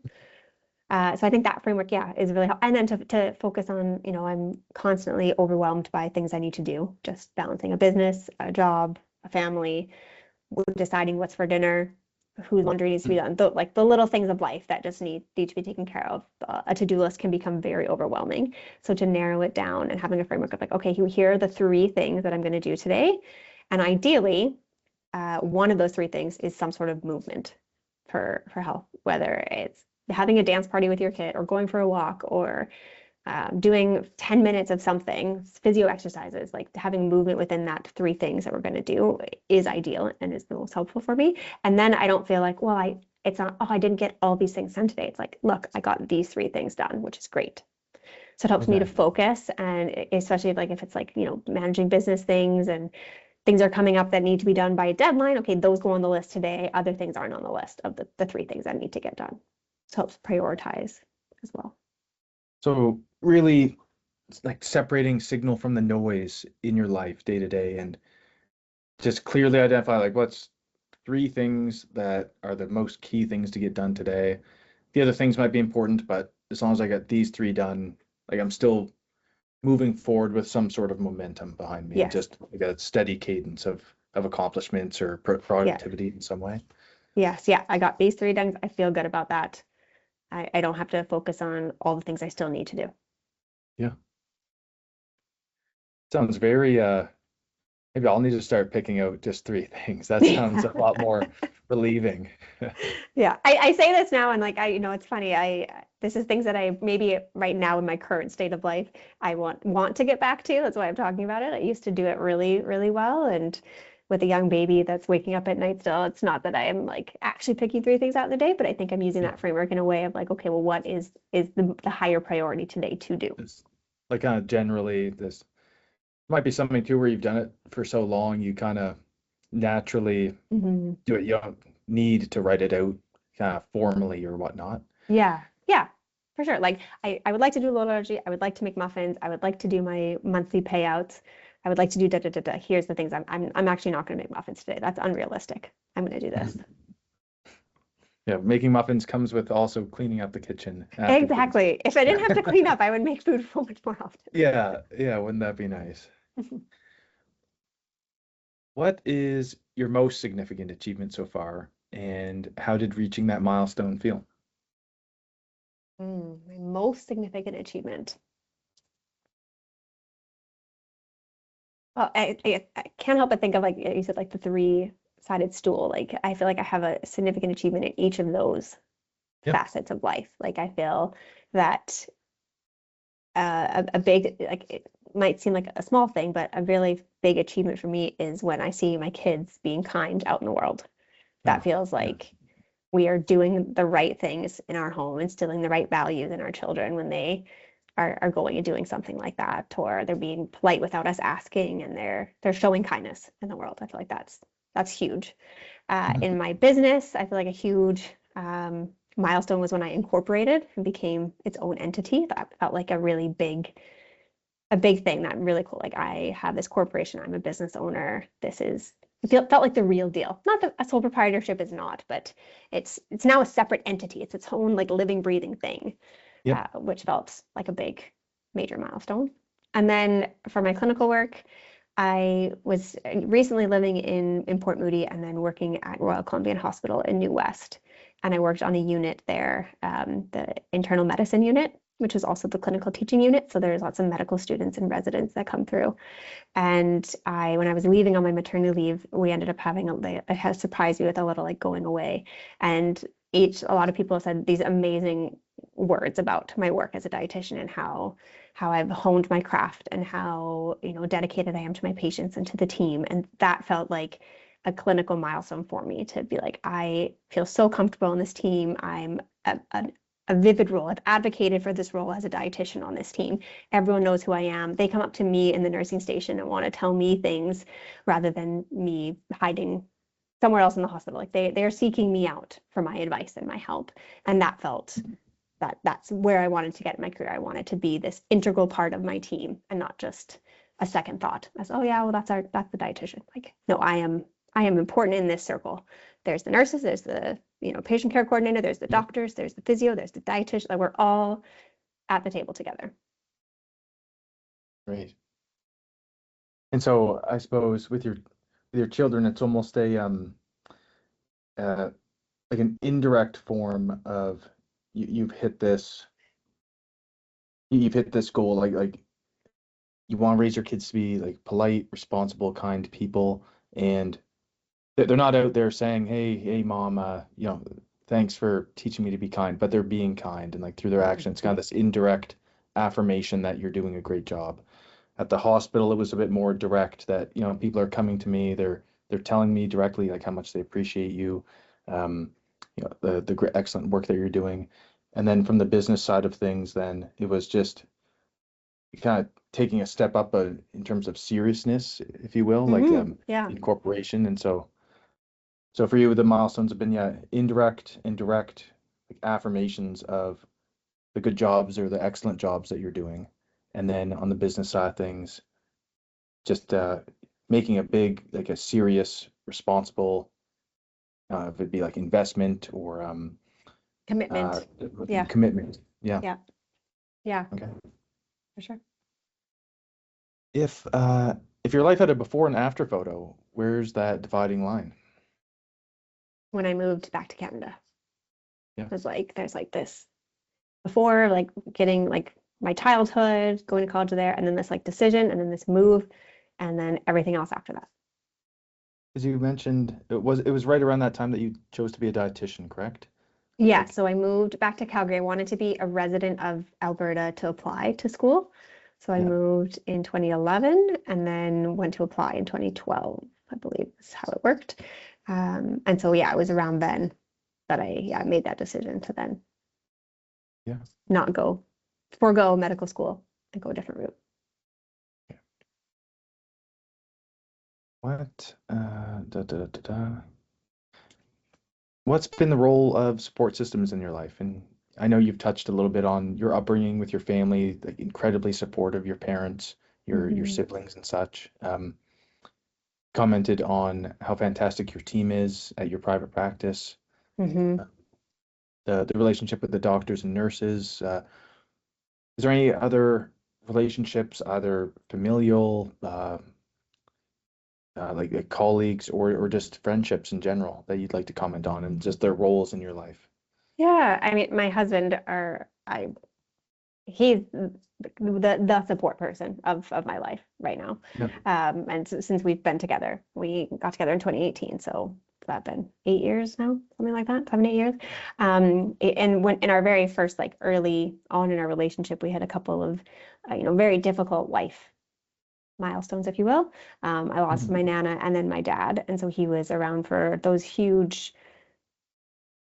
So I think that framework, yeah, is really helpful. And then to focus on, I'm constantly overwhelmed by things I need to do, just balancing a business, a job, a family, deciding what's for dinner, whose laundry needs to be Mm. done, like the little things of life that just need to be taken care of. A to-do list can become very overwhelming. So to narrow it down and having a framework of like, okay, here are the 3 things that I'm going to do today. And ideally, one of those 3 things is some sort of movement for health, whether it's having a dance party with your kid or going for a walk or doing 10 minutes of something, physio exercises, like having movement within that 3 things that we're going to do is ideal and is the most helpful for me. And then I don't feel like, well, it's not, oh, I didn't get all these things done today. It's like, look, I got these 3 things done, which is great. So it helps me to Okay. focus. And especially like if it's like, managing business things and things are coming up that need to be done by a deadline. Okay, those go on the list today. Other things aren't on the list of the 3 things that need to get done. So it helps prioritize as well. So really, it's like separating signal from the noise in your life day to day, and just clearly identify like what's 3 things that are the most key things to get done today. The other things might be important, but as long as I get these 3 done, like I'm still moving forward with some sort of momentum behind me, and Yes. just like a steady cadence of accomplishments or Yeah. productivity in some way. Yes. Yeah. I got these 3 things. I feel good about that. I don't have to focus on all the things I still need to do. Yeah. Sounds very Maybe I'll need to start picking out just three things. That sounds a lot more relieving. Yeah, I say this now and like it's funny. This is things that I maybe right now in my current state of life I want to get back to. That's why I'm talking about it. I used to do it really, really well, and with a young baby that's waking up at night still, it's not that I am like actually picking three things out in the day, but I think I'm using Yeah. that framework in a way of like, okay, well, what is the higher priority today to do? It's like kind of generally this might be something too where you've done it for so long, you kind of naturally Mhm. do it. You don't need to write it out kind of formally or whatnot. Yeah, yeah, for sure. Like I would like to do low allergy. I would like to make muffins. I would like to do my monthly payouts. I would like to do da da da da. Here's the things I'm actually not going to make muffins today. That's unrealistic. I'm going to do this. Yeah, making muffins comes with also cleaning up the kitchen afterwards. Exactly. If I didn't have to clean up, I would make food so much more often. Yeah, yeah, wouldn't that be nice? What is your most significant achievement so far, and how did reaching that milestone feel? My most significant achievement. Well, I can't help but think of like you said, like the three-sided stool. Like I feel like I have a significant achievement in each of those Yep. facets of life. Like I feel that a big like it might seem like a small thing, but a really big achievement for me is when I see my kids being kind out in the world. That Oh, feels yeah. like we are doing the right things in our home, instilling the right values in our children when they are going and doing something like that, or they're being polite without us asking, and they're showing kindness in the world. I feel like that's huge. Mhm. In my business, I feel like a huge milestone was when I incorporated and became its own entity. That felt like a big thing that really cool. Like I have this corporation, I'm a business owner. Felt like the real deal. Not that a sole proprietorship is not, but it's now a separate entity. It's its own like living, breathing thing, Yep. which felt like a big, major milestone. And then for my clinical work, I was recently living in Port Moody and then working at Royal Columbian Hospital in New West. And I worked on a unit there, the internal medicine unit, which is also the clinical teaching unit. So there's lots of medical students and residents that come through. And when I was leaving on my maternity leave, we ended up having I had surprised me with a little like going away. And a lot of people said these amazing words about my work as a dietitian and how I've honed my craft and how, dedicated I am to my patients and to the team. And that felt like a clinical milestone for me to be like, I feel so comfortable in this team. I'm a vivid role. I've advocated for this role as a dietitian on this team. Everyone knows who I am. They come up to me in the nursing station and want to tell me things rather than me hiding somewhere else in the hospital. Like they're seeking me out for my advice and my help. And that felt that's where I wanted to get in my career. I wanted to be this integral part of my team and not just a second thought as, oh yeah, well that's the dietitian. Like, no, I am important in this circle. There's the nurses, there's the patient care coordinator, there's the Yep. doctors, there's the physio, there's the dietitian. Like we're all at the table together. Great. And so I suppose with your children, it's almost a uh like an indirect form of you've hit you've hit this goal, like you want to raise your kids to be like polite, responsible, kind people, and they're not out there saying, hey, mom, thanks for teaching me to be kind, but they're being kind, and like through their actions, it's kind of this indirect affirmation that you're doing a great job. At the hospital, it was a bit more direct that, people are coming to me, they're telling me directly like how much they appreciate you, um, the great, excellent work that you're doing. And then from the business side of things, then it was just kind of taking a step up in terms of seriousness, if you will, like Yeah. incorporation. And so for you, the milestones have been, yeah, indirect and direct, like affirmations of the good jobs or the excellent jobs that you're doing. And then on the business side of things, just making a big, like a serious, responsible, if it'd be like investment or uh, Commitment. Yeah. commitment. Yeah. Yeah. Yeah, Okay. for sure. If your life had a before and after photo, where's that dividing line? When I moved back to Canada, Yeah. there's like this before, like getting like my childhood, going to college there, and then this like decision, and then this move. and then everything else after that. As you mentioned, it was right around that time that you chose to be a dietitian, correct? Yeah, Like, so I moved back to Calgary. I wanted to be a resident of Alberta to apply to school. So I yeah, moved in 2011 and then went to apply in 2012, I believe is how it worked. And so, yeah, it was around then that I made that decision to then yeah. not forego medical school and go a different route. What? What's been the role of support systems in your life? And I know you've touched a little bit on your upbringing with your family, like incredibly supportive, your parents, your Hmm. siblings and such. Commented on how fantastic your team is at your private practice, Hmm. uh, the relationship with the doctors and nurses. Is there any other relationships, either familial, like colleagues, or just friendships in general that you'd like to comment on, and just their roles in your life? Yeah, I mean, my husband he's the support person of my life right now. Yeah. And since we've been together, we got together in 2018, so that's been 8 years now, something like that, 7, 8 years. And when in our very first, like early on in our relationship, we had a couple of very difficult life milestones, if you will. I lost Mhm. my nana and then my dad, and so he was around for those huge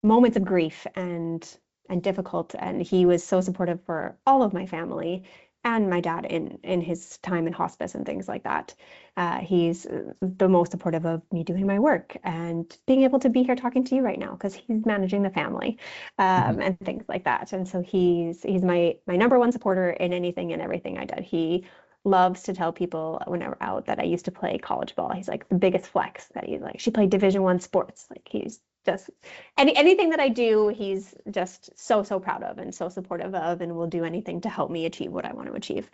moments of grief and difficult, and he was so supportive for all of my family and my dad in his time in hospice and things like that. He's the most supportive of me doing my work and being able to be here talking to you right now because he's managing the family, Mhm. and things like that. And so he's my number one supporter in anything and everything I did. He loves to tell people when we're out that I used to play college ball. He's like the biggest flex that he's like, she played Division 1 sports. Like he's just anything that I do, he's just so proud of and so supportive of, and will do anything to help me achieve what I want to achieve.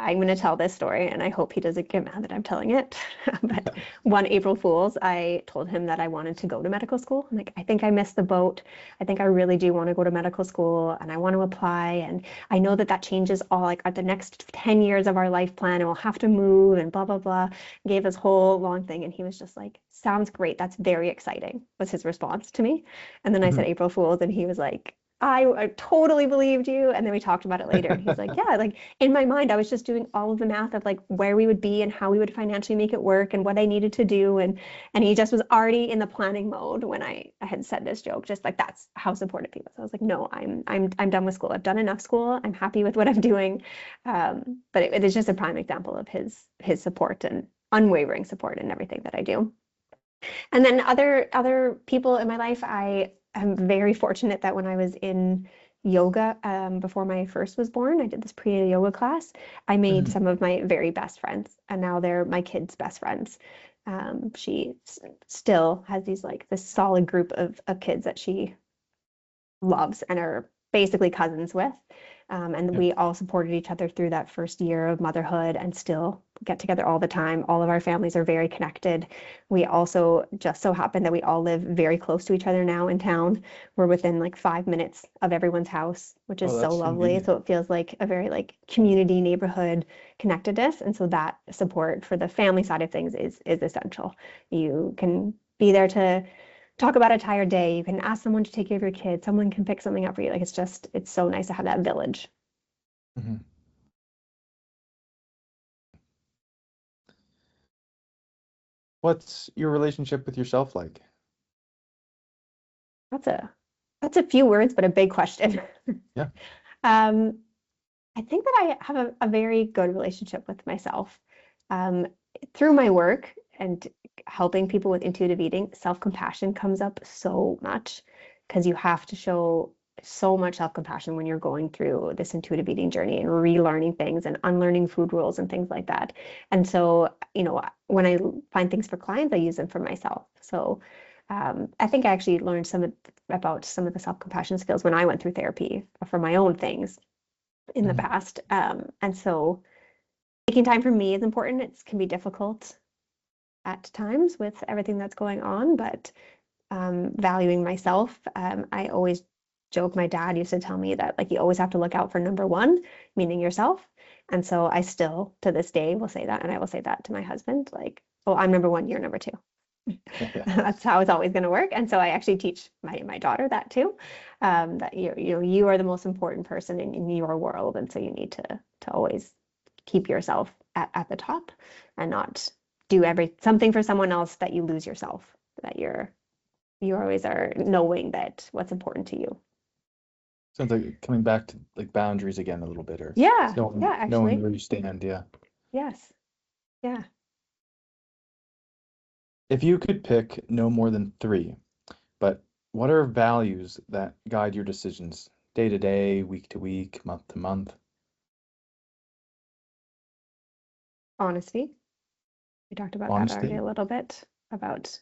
I'm going to tell this story, and I hope he doesn't get mad that I'm telling it. But one April Fool's, I told him that I wanted to go to medical school. I'm like, I think I missed the boat. I think I really do want to go to medical school, and I want to apply. And I know that changes all like at the next 10 years of our life plan, and we'll have to move and blah, blah, blah. Gave this whole long thing, and he was just like, sounds great. That's very exciting, was his response to me. And then I said Mhm. April Fool's, and he was like, I totally believed you. And then we talked about it later. And he's like, yeah, like in my mind, I was just doing all of the math of like where we would be and how we would financially make it work and what I needed to do. And he just was already in the planning mode when I had said this joke, just like that's how supportive he was. I was like, no, I'm done with school. I've done enough school. I'm happy with what I'm doing. But it is just a prime example of his support and unwavering support in everything that I do. And then other people in my life, I am very fortunate that when I was in yoga, before my first was born, I did this pre-yoga class. I made Mhm. some of my very best friends, and now they're my kids' best friends. She still has this solid group of kids that she loves and are basically cousins with. And Yeah. we all supported each other through that first year of motherhood and still get together all the time. All of our families are very connected. We also just so happen that we all live very close to each other now in town. We're within like 5 minutes of everyone's house, which is Oh, so that's lovely. convenient. So it feels like a very like community neighborhood connectedness. And so that support for the family side of things is essential. You can be there to talk about a tired day. You can ask someone to take care of your kid. Someone can pick something up for you. Like it's so nice to have that village. Mhm. What's your relationship with yourself like? That's a that's a few words, but a big question. Yeah. Um, I think that I have a very good relationship with myself. Um, Through my work and helping people with intuitive eating, self-compassion comes up so much because you have to show so much self-compassion when you're going through this intuitive eating journey and relearning things and unlearning food rules and things like that. And so, when I find things for clients, I use them for myself. So, I think I actually learned about some of the self-compassion skills when I went through therapy for my own things in the Mhm. past. And so making time for me is important. It can be difficult at times with everything that's going on, but valuing myself, I always joke. My dad used to tell me that like you always have to look out for number one, meaning yourself. And so I still to this day will say that, and I will say that to my husband, like, oh, I'm number one, you're number two. Yeah. That's how it's always going to work. And so I actually teach my daughter that too, that you are the most important person in your world, and so you need to always keep yourself at the top and not do something for someone else that you lose yourself. That you always are knowing that what's important to you. Sounds like coming back to like boundaries again a little bit, or Yeah, knowing yeah, actually, where you stand. Yeah. yes, yeah. If you could pick no more than three, but what are values that guide your decisions day to day, week to week, month to month? Honesty. We talked about that already Honesty. a little bit about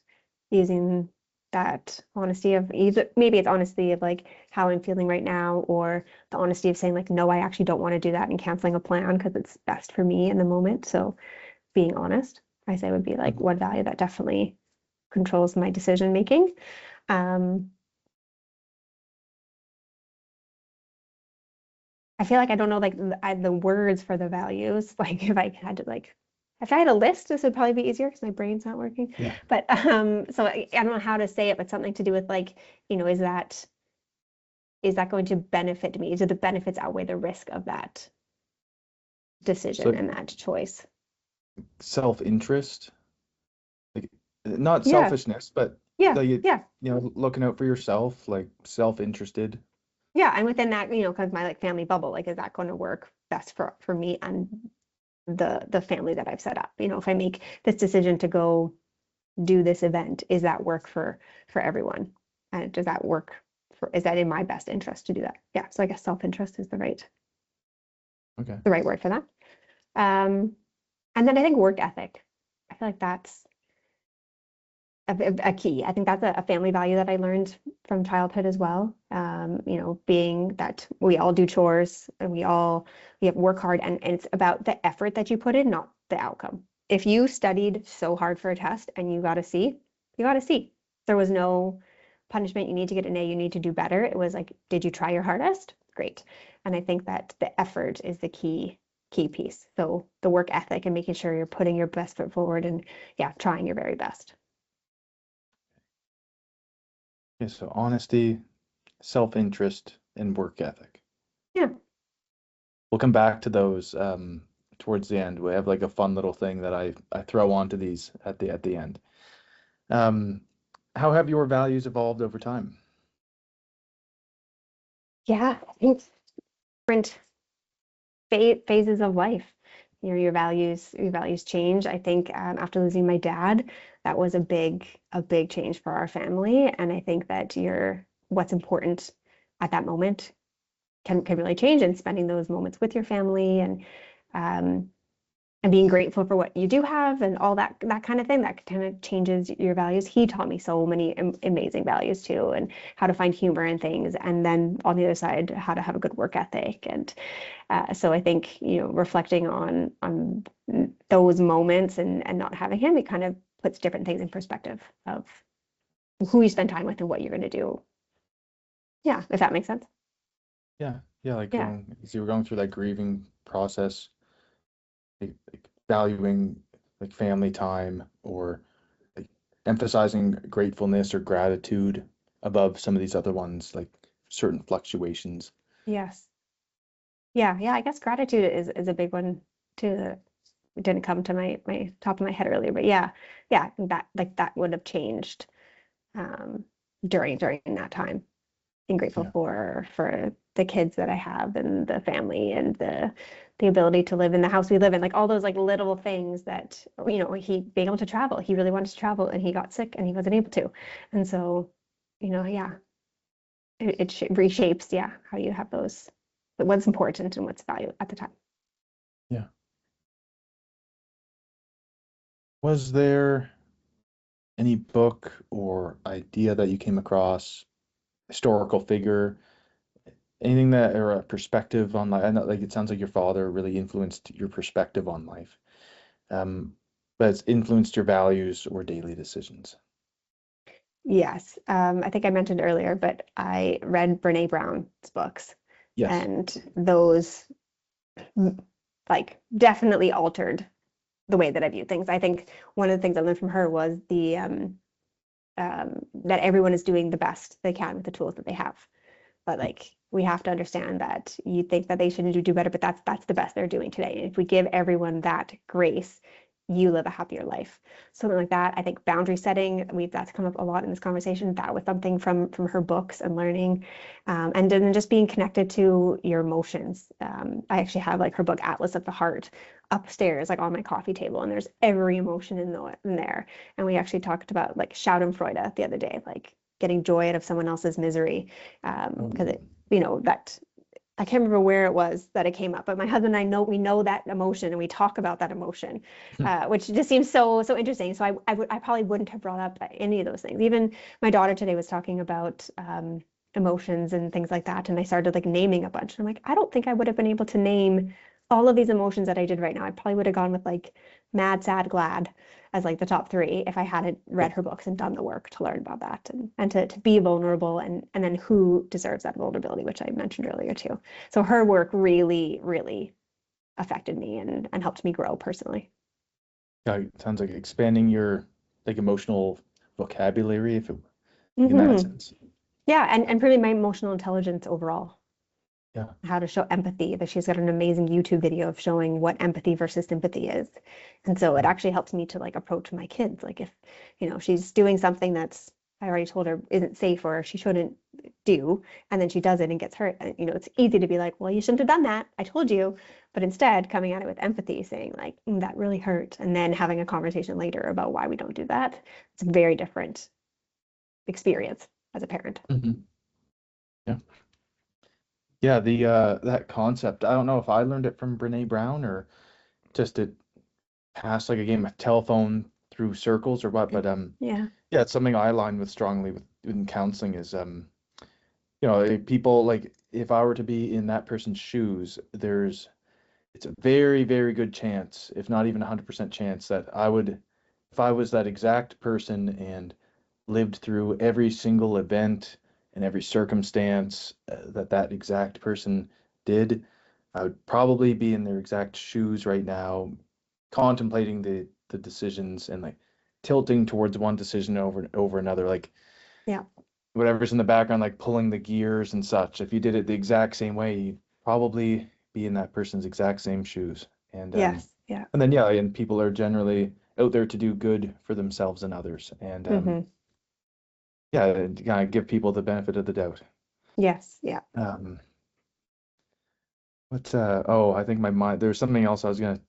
using that honesty of either maybe it's honesty of like how I'm feeling right now, or the honesty of saying like, no, I actually don't want to do that, and canceling a plan because it's best for me in the moment. So being honest, I say would be like one value that definitely controls my decision making. Um, I feel like I don't know like the words for the values. Like if I had a list, this would probably be easier because my brain's not working. Yeah. But so I don't know how to say it, but something to do with like, is that going to benefit me? Do the benefits outweigh the risk of that decision So and that choice? self-interest, like not Yeah, selfishness, but yeah, like yeah, looking out for yourself, like self-interested. yeah. And within that, kind of my like family bubble, like is that going to work best for me and the family that I've set up? If I make this decision to go do this event, is that work for everyone? And does that work is that in my best interest to do that? Yeah. So I guess self-interest is Okay. the right word for that. Um, and then I think work ethic. I feel like that's a key. I think that's a family value that I learned from childhood as well. Being that we all do chores and we have work hard, and it's about the effort that you put in, not the outcome. If you studied so hard for a test and you got a C, you got a C. There was no punishment. You need to get an A, you need to do better. It was like, did you try your hardest? Great. And I think that the effort is the key piece. So the work ethic and making sure you're putting your best foot forward and yeah, trying your very best. Yeah, so honesty, self-interest, and work ethic. Yeah. We'll come back to those towards the end. We have like a fun little thing that I throw onto these at the end. Um, how have your values evolved over time? Yeah, I think different phases of life. Your values change. I think after losing my dad, that was a big change for our family. And I think that what's important at that moment can really change. And spending those moments with your family um, and being grateful for what you do have and all that kind of thing that kind of changes your values. He taught me so many amazing values too, and how to find humor in things, and then on the other side how to have a good work ethic. And so I think reflecting on those moments and not having him, it kind of puts different things in perspective of who you spend time with and what you're going to do. Yeah, if that makes sense. Yeah, yeah, like Yeah. as you were going through that grieving process, like valuing like family time, or like emphasizing gratefulness or gratitude above some of these other ones, like certain fluctuations. Yes. Yeah. Yeah. I guess gratitude is a big one too. It didn't come to my top of my head earlier, but yeah, yeah, I think that would have changed um, during that time. Being grateful Yeah, for the kids that I have and the family and the ability to live in the house we live in, like all those like little things that he being able to travel. He really wanted to travel and he got sick and he wasn't able to, and so yeah, it reshapes how you have those, what's important and what's valued at the time. yeah. Was there any book or idea that you came across, historical figure, anything that, or a perspective on life? I know, like, it sounds like your father really influenced your perspective on life, um, but it's influenced your values or daily decisions. Yes. I think I mentioned earlier, but I read Brene Brown's books, Yes. and those like definitely altered the way that I view things. I think one of the things I learned from her was that everyone is doing the best they can with the tools that they have. But like we have to understand that you think that they should do better, but that's the best they're doing today. And if we give everyone that grace, you live a happier life. Something like that. I think boundary setting, that's come up a lot in this conversation. That was something from her books and learning. And then just being connected to your emotions. I actually have like her book Atlas of the Heart upstairs, like on my coffee table, and there's every emotion in there. And we actually talked about like Schadenfreude the other day, like getting joy out of someone else's misery. Because it, that I can't remember where it was that it came up, but my husband and I know we know that emotion and we talk about that emotion, which just seems so interesting. So I probably wouldn't have brought up any of those things. Even my daughter today was talking about emotions and things like that, and I started like naming a bunch. And I'm like, I don't think I would have been able to name all of these emotions that I did right now. I probably would have gone with like mad, sad, glad as like the top three if I hadn't read her books and done the work to learn about that and to be vulnerable and then who deserves that vulnerability, which I mentioned earlier too. So her work really, really affected me and helped me grow personally. Yeah, it sounds like expanding your like emotional vocabulary, if it, in that Hmm. sense. Yeah, and improving my emotional intelligence overall. Yeah. How to show empathy, that she's got an amazing YouTube video of showing what empathy versus sympathy is. And so it Mm. actually helps me to like approach my kids. Like if, she's doing something that's I already told her isn't safe or she shouldn't do, and then she does it and gets hurt. And, it's easy to be like, well, you shouldn't have done that. I told you. But instead, coming at it with empathy, saying like, that really hurt. And then having a conversation later about why we don't do that. It's a very different experience as a parent. Mhm. Yeah. Yeah, the that concept, I don't know if I learned it from Brene Brown or just it passed like a game of telephone through circles or what, but Yeah. yeah, it's something I align with strongly with in counseling is people like if I were to be in that person's shoes, it's a very, very good chance, if not even 100% chance, that I would, if I was that exact person and lived through every single event and every circumstance that exact person did, I would probably be in their exact shoes right now, contemplating the decisions and like tilting towards one decision over another, like Yeah. whatever's in the background, like pulling the gears and such. If you did it the exact same way, you'd probably be in that person's exact same shoes. Yes. Yeah. And then yeah, and people are generally out there to do good for themselves and others. And Hmm. yeah, kind of give people the benefit of the doubt. Yes. Yeah. Um, what's oh, I think my mind there's something else I was gonna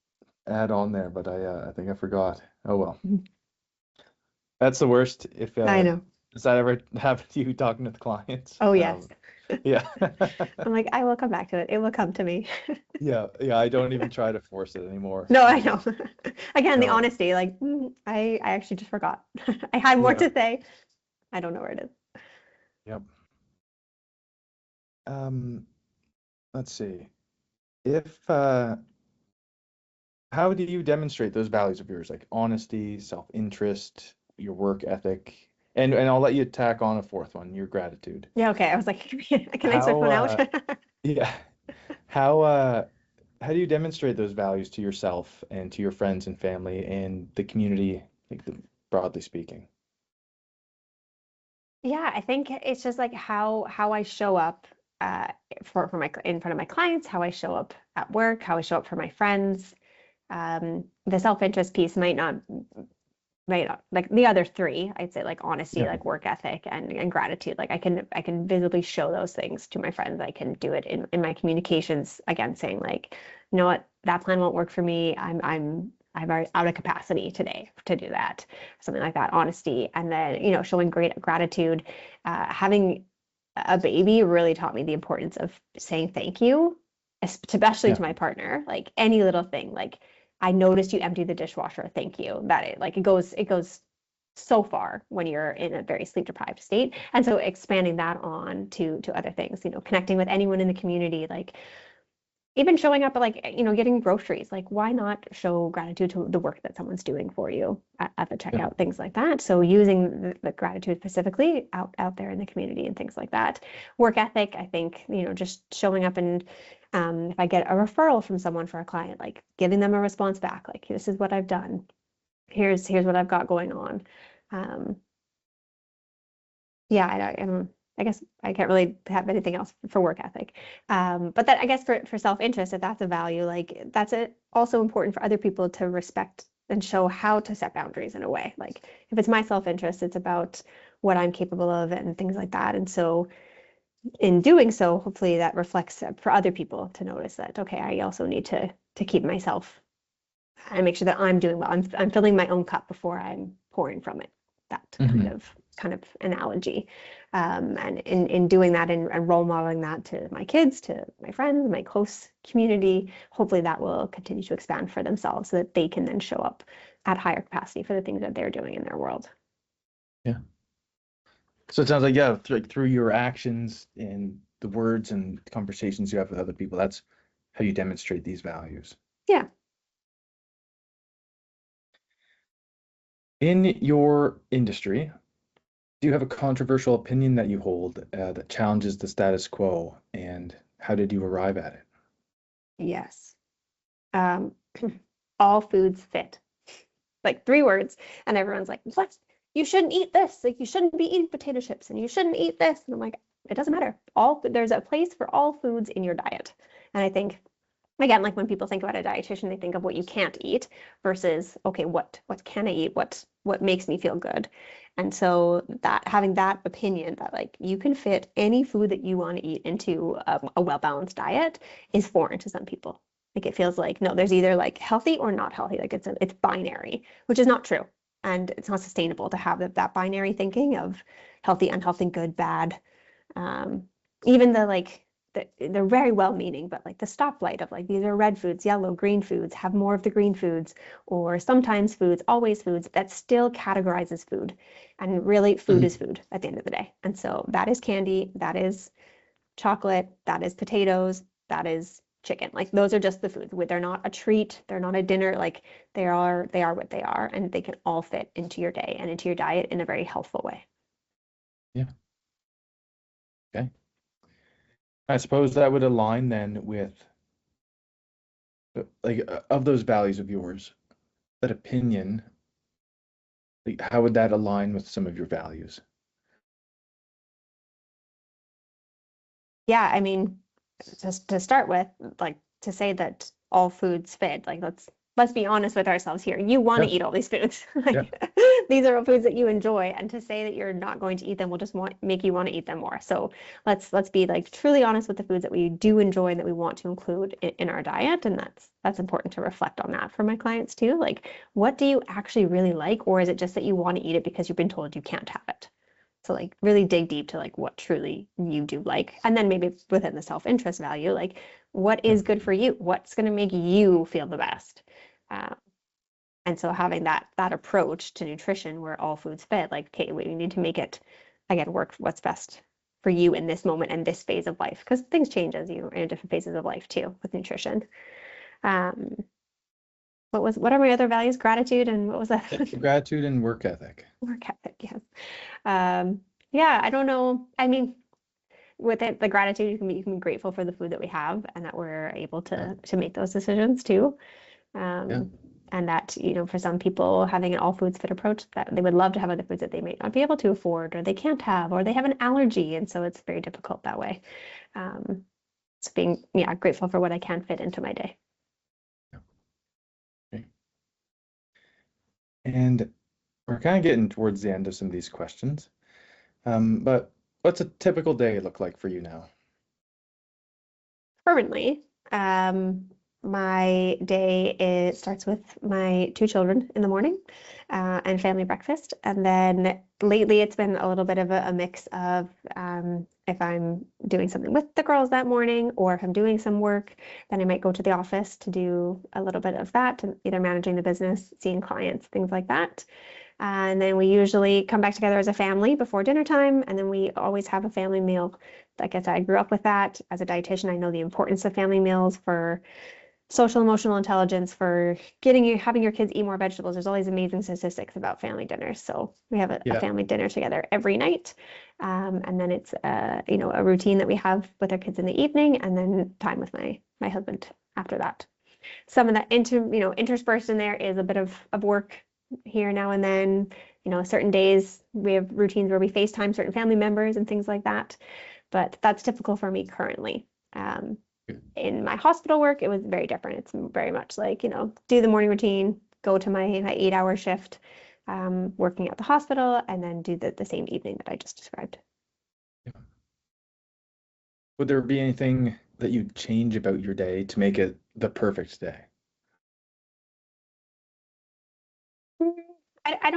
add on there, but I think I forgot. Oh well. Mhm. That's the worst if I know. does that ever happen to you talking to the clients? Oh, yes. Yeah. I'm like, I will come back to it. It will come to me. Yeah, yeah, I don't even try to force it anymore. No, I know. Again, the No. honesty, like, I actually just forgot. I had more Yeah. to say. I don't know where it is. Yep. Um, let's see. If how do you demonstrate those values of yours, like honesty, self-interest, your work ethic, and I'll let you tack on a fourth one, your gratitude. Yeah, okay. I was like, can I switch How one out? yeah, how do you demonstrate those values to yourself and to your friends and family and the community, like broadly speaking? Yeah, I think it's just like how I show up uh for my in front of my clients, how I show up at work, how I show up for my friends. The self-interest piece might not like the other three. I'd say like honesty, Yeah. like work ethic and gratitude. Like I can visibly show those things to my friends. I can do it in my communications again, saying like, you know what, that plan won't work for me. I'm already out of capacity today to do that, something like that. Honesty, and then showing great gratitude. Having a baby really taught me the importance of saying thank you, especially Yeah. to my partner. Like any little thing, like I noticed you emptied the dishwasher. Thank you. That it goes so far when you're in a very sleep deprived state. And so expanding that on to other things, connecting with anyone in the community, like even showing up at like, getting groceries, like why not show gratitude to the work that someone's doing for you at the Yeah. checkout, things like that. So using the gratitude specifically out there in the community and things like that. Work ethic, I think, just showing up and if I get a referral from someone for a client, like giving them a response back, like this is what I've done. Here's what I've got going on. Yeah, I guess I can't really have anything else for work ethic. But that I guess for self-interest, if that's a value, like that's also important for other people to respect and show how to set boundaries in a way. Like if it's my self-interest, it's about what I'm capable of and things like that. And so in doing so, hopefully that reflects for other people to notice that, okay, I also need to keep myself and make sure that I'm doing well. I'm filling my own cup before I'm pouring from it. That kind of analogy. And in doing that and role modeling that to my kids, to my friends, my close community, hopefully that will continue to expand for themselves so that they can then show up at higher capacity for the things that they're doing in their world. Yeah. So it sounds like, yeah, through your actions and the words and conversations you have with other people, that's how you demonstrate these values. Yeah. In your industry, do you have a controversial opinion that you hold that challenges the status quo, and how did you arrive at it? Yes. All foods fit. Like 3 words, and everyone's like, what? You shouldn't eat this. Like you shouldn't be eating potato chips, and you shouldn't eat this. And I'm like, it doesn't matter. There's a place for all foods in your diet. And I think, again, like when people think about a dietitian, they think of what you can't eat versus, okay, what can I eat? What makes me feel good? And so that having that opinion that like you can fit any food that you want to eat into a well-balanced diet is foreign to some people. Like it feels like, no, there's either like healthy or not healthy. Like it's binary, which is not true. And it's not sustainable to have that binary thinking of healthy, unhealthy, good, bad. Even the like they're very well-meaning, but like the stoplight of like these are red foods, yellow, green foods, have more of the green foods, or sometimes foods, always foods, that still categorizes food. And really, food is food at the end of the day. And so that is candy, that is chocolate, that is potatoes, that is chicken. Like those are just the foods. They're not a treat, they're not a dinner. Like they are what they are, and they can all fit into your day and into your diet in a very healthful way. Yeah. Okay. I suppose that would align then with like of those values of yours, that opinion, like, how would that align with some of your values? Yeah, I mean, just to start with, like to say that all foods fit, like let's be honest with ourselves here. You want to Yeah. eat all these foods. Yeah. Like these are all foods that you enjoy, and to say that you're not going to eat them will just make you want to eat them more. So let's be like truly honest with the foods that we do enjoy and that we want to include in our diet, and that's important to reflect on that for my clients too. Like, what do you actually really like, or is it just that you want to eat it because you've been told you can't have it? So like really dig deep to like what truly you do like. And then maybe within the self-interest value, like what is good for you? What's going to make you feel the best? Uh, and so having that approach to nutrition where all foods fit, like, okay, we need to make it, again, work what's best for you in this moment and this phase of life. Because things change as you in different phases of life too with nutrition. Um, what are my other values? Gratitude and what was that? Gratitude and work ethic. Work ethic, yes. Yeah, I don't know. I mean, with it, the gratitude, you can be grateful for the food that we have and that we're able to make those decisions too. Yeah. And that, for some people having an all foods fit approach, that they would love to have other foods that they may not be able to afford or they can't have, or they have an allergy. And so it's very difficult that way. So being, grateful for what I can fit into my day. Okay. And we're kind of getting towards the end of some of these questions. But what's a typical day look like for you now? Currently, my day starts with my 2 children in the morning and family breakfast. And then lately it's been a little bit of a mix of if I'm doing something with the girls that morning or if I'm doing some work, then I might go to the office to do a little bit of that, either managing the business, seeing clients, things like that. And then we usually come back together as a family before dinner time. And then we always have a family meal. Like I said, I grew up with that. As a dietitian, I know the importance of family meals for social emotional intelligence, for having your kids eat more vegetables. There's all these amazing statistics about family dinners. So we have a Yeah. family dinner together every night. And then it's a routine that we have with our kids in the evening, and then time with my husband after that. Some of that interspersed in there is a bit of work here now and then. Certain days we have routines where we FaceTime certain family members and things like that. But that's typical for me currently. In my hospital work, it was very different. It's very much like, do the morning routine, go to my 8-hour shift, working at the hospital, and then do the same evening that I just described. Yeah. Would there be anything that you'd change about your day to make it the perfect day? I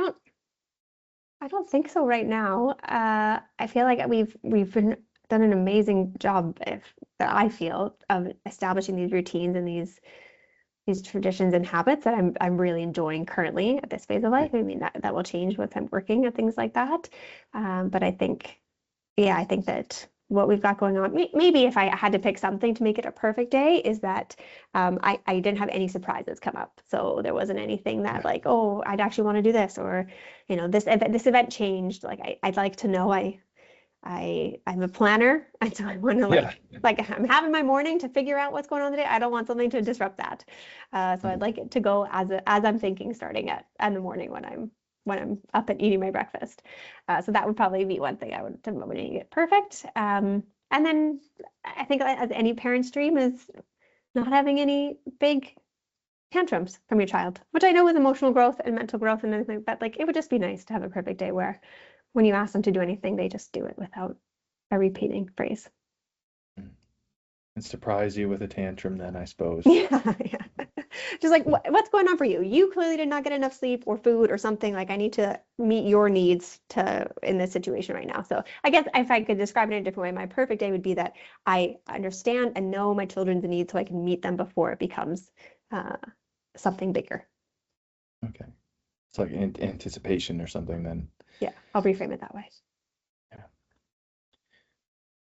don't think so right now. I feel like we've done an amazing job, that I feel, of establishing these routines and these traditions and habits that I'm really enjoying currently at this phase of life. I mean, that will change with I'm working and things like that. But I think that what we've got going on, maybe if I had to pick something to make it a perfect day, is that I didn't have any surprises come up. So there wasn't anything that like, oh, I'd actually want to do this, or this event changed. Like I'd like to know I'm a planner, and so I want to like I'm having my morning to figure out what's going on today. I don't want something to disrupt that. So I'd like it to go as I'm thinking, starting in the morning when I'm up and eating my breakfast. So that would probably be one thing I would make it perfect. And then I think, as any parent's dream, is not having any big tantrums from your child, which I know with emotional growth and mental growth and everything, but like it would just be nice to have a perfect day where when you ask them to do anything, they just do it without a repeating phrase. And surprise you with a tantrum then, I suppose. Yeah. Just like, what's going on for you? You clearly did not get enough sleep or food or something. Like, I need to meet your needs in this situation right now. So I guess if I could describe it in a different way, my perfect day would be that I understand and know my children's needs so I can meet them before it becomes something bigger. Okay. It's like anticipation or something then. Yeah, I'll reframe it that way. Yeah.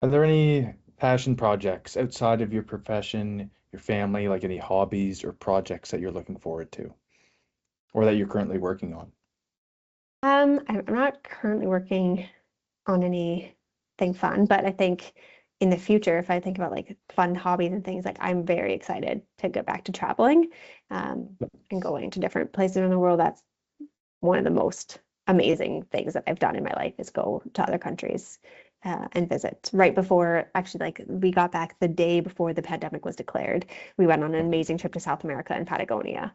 Are there any passion projects outside of your profession, your family, like any hobbies or projects that you're looking forward to or that you're currently working on? I'm not currently working on anything fun, but I think in the future, if I think about like fun hobbies and things, like I'm very excited to get back to traveling, and going to different places in the world. That's one of the most amazing things that I've done in my life, is go to other countries, and visit. Right before, actually, like we got back the day before the pandemic was declared. We went on an amazing trip to South America and Patagonia.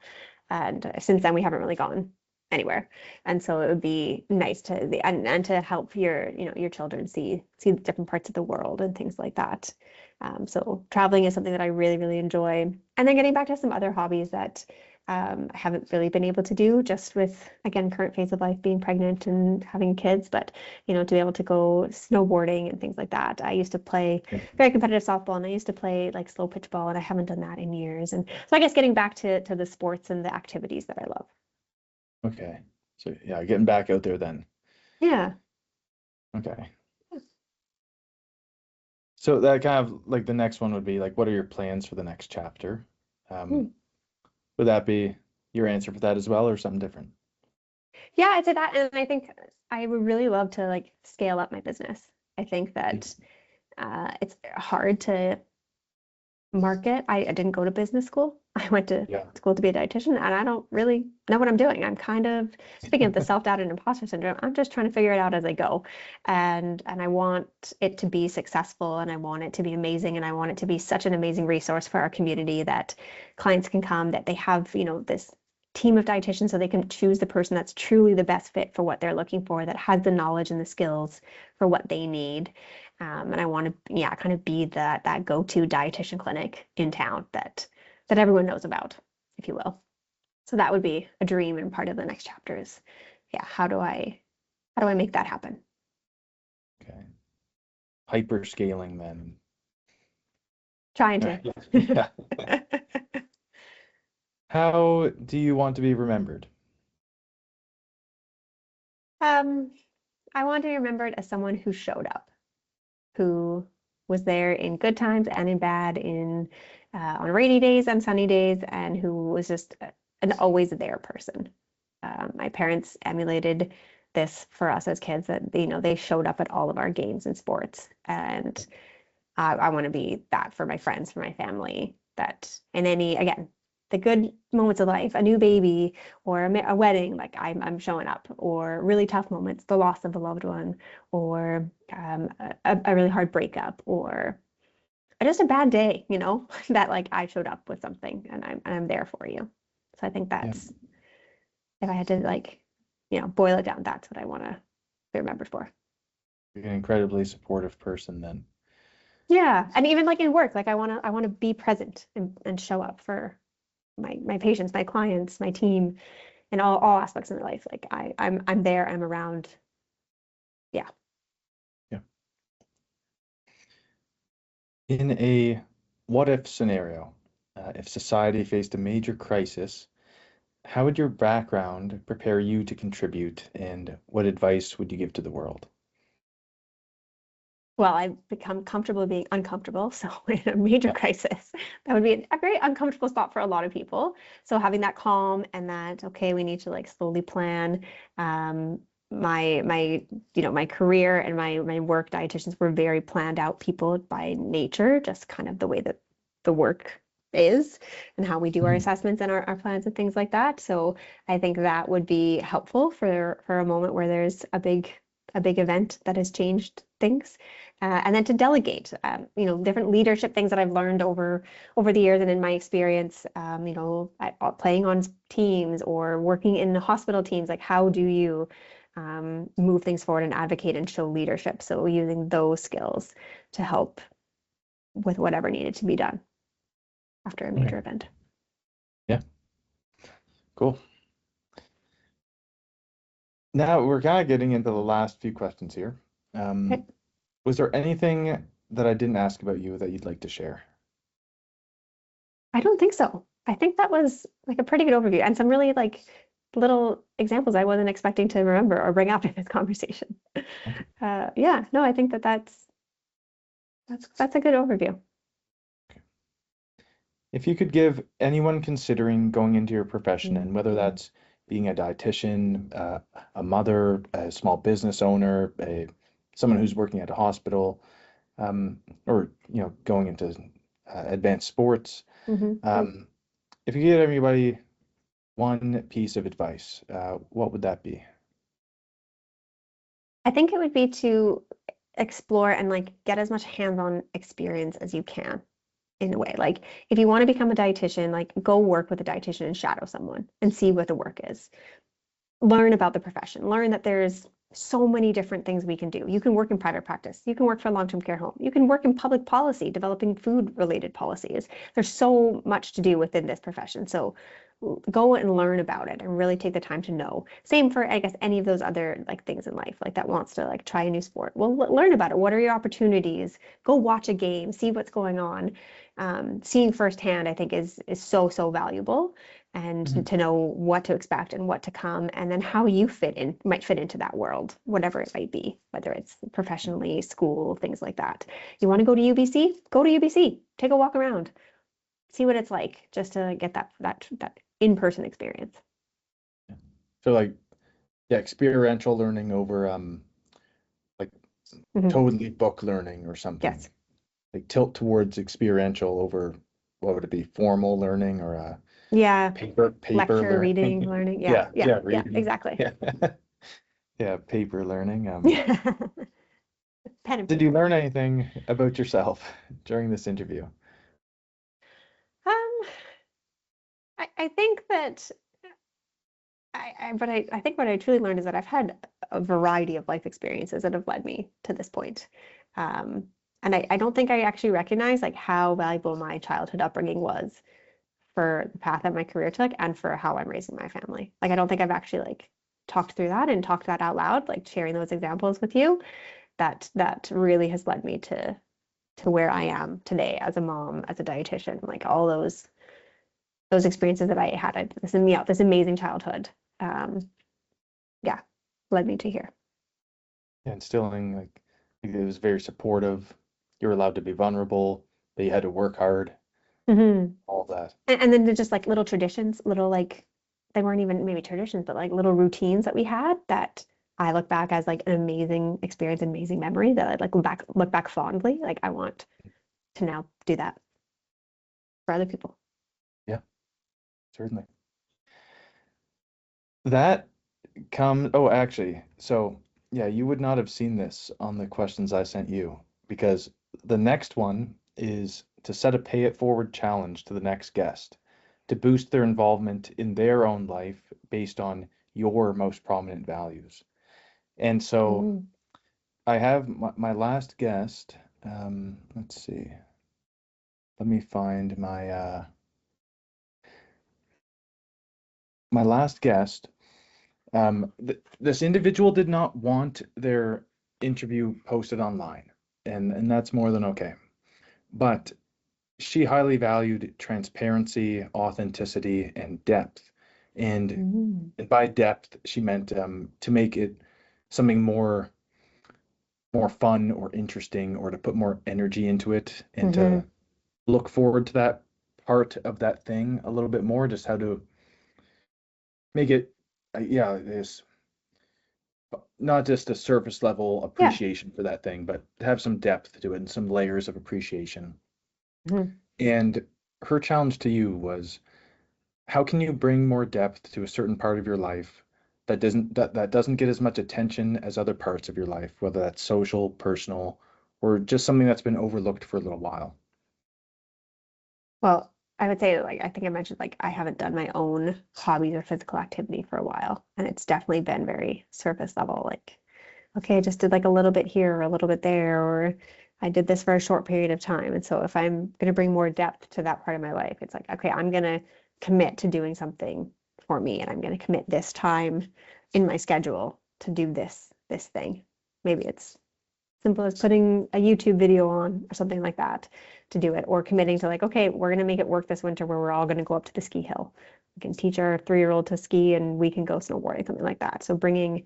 And since then, we haven't really gone anywhere. And so it would be nice and to help your children see the different parts of the world and things like that. So traveling is something that I really, really enjoy. And then getting back to some other hobbies that I haven't really been able to do, just with, again, current phase of life, being pregnant and having kids, but to be able to go snowboarding and things like that. I used to play very competitive softball, and I used to play like slow pitch ball, and I haven't done that in years. And so I guess getting back to the sports and the activities that I love. Okay. So yeah, getting back out there then. Yeah. Okay. So that kind of like the next one would be like, what are your plans for the next chapter? Would that be your answer for that as well, or something different? Yeah, I'd say that. And I think I would really love to like scale up my business. I think that it's hard to market. I didn't go to business school. I went to school to be a dietitian, and I don't really know what I'm doing. I'm kind of, speaking of the self-doubt and imposter syndrome, I'm just trying to figure it out as I go. And I want it to be successful, and I want it to be amazing, and I want it to be such an amazing resource for our community that clients can come, that they have, this team of dietitians, so they can choose the person that's truly the best fit for what they're looking for, that has the knowledge and the skills for what they need. And I want to, kind of be that go-to dietitian clinic in town that everyone knows about, if you will. So that would be a dream, and part of the next chapter is, how do I make that happen? Okay. Hyper scaling then. Trying to. Yeah. How do you want to be remembered? I want to be remembered as someone who showed up, who was there in good times and in bad, on rainy days and sunny days, and who was just an always there person. My parents emulated this for us as kids, that they showed up at all of our games and sports, and I want to be that for my friends, for my family. That in again, the good moments of life, a new baby or a wedding, like I'm showing up, or really tough moments, the loss of a loved one, or a really hard breakup, or just a bad day, that like I showed up with something, and I'm there for you. So I think Yeah, that's, if I had to like, boil it down, that's what I want to be remembered for. you're an incredibly supportive person then. Yeah, and even like in work, like I want to be present and show up for my patients, my clients, my team, in all aspects of my life. Like I'm there, I'm around. Yeah. Yeah. In a what if scenario, if society faced a major crisis, how would your background prepare you to contribute, and what advice would you give to the world? Well, I've become comfortable being uncomfortable. So in a major Yeah. crisis, that would be a very uncomfortable spot for a lot of people. So having that calm and that, okay, we need to like slowly plan. Um, my career and my work, dietitians were very planned out people by nature, just kind of the way that the work is and how we do our Mhm. assessments and our plans and things like that. So I think that would be helpful for a moment where there's a big event that has changed things. And then to delegate, different leadership things that I've learned over the years and in my experience, playing on teams or working in hospital teams, like how do you move things forward and advocate and show leadership? So using those skills to help with whatever needed to be done after a Okay. major event. Yeah, cool. Now we're kind of getting into the last few questions here. Okay. Um, was there anything that I didn't ask about you that you'd like to share? I don't think so. I think that was like a pretty good overview and some really like little examples I wasn't expecting to remember or bring up in this conversation. Okay. Yeah, no, I think that's a good overview. If you could give anyone considering going into your profession, Mm. and whether that's being a dietitian, a mother, a small business owner, someone who's working at a hospital, or going into advanced sports, Mhm. um, if you could give everybody one piece of advice, what would that be? I think it would be to explore and like get as much hands-on experience as you can in a way. Like if you want to become a dietitian, like go work with a dietitian and shadow someone and see what the work is. Learn about the profession, learn that there's so many different things we can do. You can work in private practice, you can work for a long-term care home, you can work in public policy, developing food-related policies. There's so much to do within this profession. So go and learn about it and really take the time to know. Same for, I guess, any of those other like things in life, like that wants to like try a new sport. Well, learn about it. What are your opportunities? Go watch a game, see what's going on. Seeing firsthand, I think, is so valuable, and Mhm. to know what to expect and what to come, and then how you might fit into that world, whatever it might be, whether it's professionally, school, things like that. You want to go to UBC? Go to UBC. Take a walk around, see what it's like, just to get that in-person experience. So like, yeah, experiential learning over like Mhm. totally book learning or something. Yes. Like tilt towards experiential over, what would it be, formal learning, or Yeah. paper Lecture, reading, learning? learning. Yeah. Yeah, Yeah. yeah, Yeah. reading. Exactly. Yeah. Yeah, paper learning. Pen and Did you paper. learn anything about yourself during this interview? Um, I think that I think what I truly learned is that I've had a variety of life experiences that have led me to this point. Um, and I don't think I actually recognize like how valuable my childhood upbringing was for the path that my career took and for how I'm raising my family. Like I don't think I've actually like talked through that and talked that out loud, like sharing those examples with you. That really has led me to where I am today as a mom, as a dietitian, like all those experiences that I had. This amazing childhood. Um, yeah, led me to here. Yeah, instilling like it was very supportive. You were allowed to be vulnerable, but you had to work hard, Mm-hmm. all of that. And then just like little traditions, little like they weren't even maybe traditions, but like little routines that we had that I look back as like an amazing experience, amazing memory that I'd like look back fondly. Like I want to now do that for other people. Yeah, certainly. That comes, oh, actually, so yeah, you would not have seen this on the questions I sent you because the next one is to set a pay it forward challenge to the next guest to boost their involvement in their own life based on your most prominent values. And so Mm. I have my last guest. Let's see. Let me find my last guest. This individual did not want their interview posted online, and that's more than okay. But she highly valued transparency, authenticity, and depth. And, Mm. and by depth, she meant to make it something more fun or interesting, or to put more energy into it, and Mm-hmm. to look forward to that part of that thing a little bit more. Just how to make it, yeah, this not just a surface level Yeah. appreciation for that thing, but have some depth to it and some layers of appreciation. Mm-hmm. And her challenge to you was, how can you bring more depth to a certain part of your life that doesn't get as much attention as other parts of your life, whether that's social, personal, or just something that's been overlooked for a little while? Well, I would say like I think I mentioned like I haven't done my own hobbies or physical activity for a while, and it's definitely been very surface level. Like, okay, I just did like a little bit here or a little bit there, or I did this for a short period of time. And so if I'm going to bring more depth to that part of my life, it's like, okay, I'm going to commit to doing something for me, and I'm going to commit this time in my schedule to do this thing. Maybe it's simple as putting a YouTube video on or something like that to do it, or committing to like, okay, we're going to make it work this winter where we're all going to go up to the ski hill. We can teach our 3-year-old to ski and we can go snowboarding, something like that. So bringing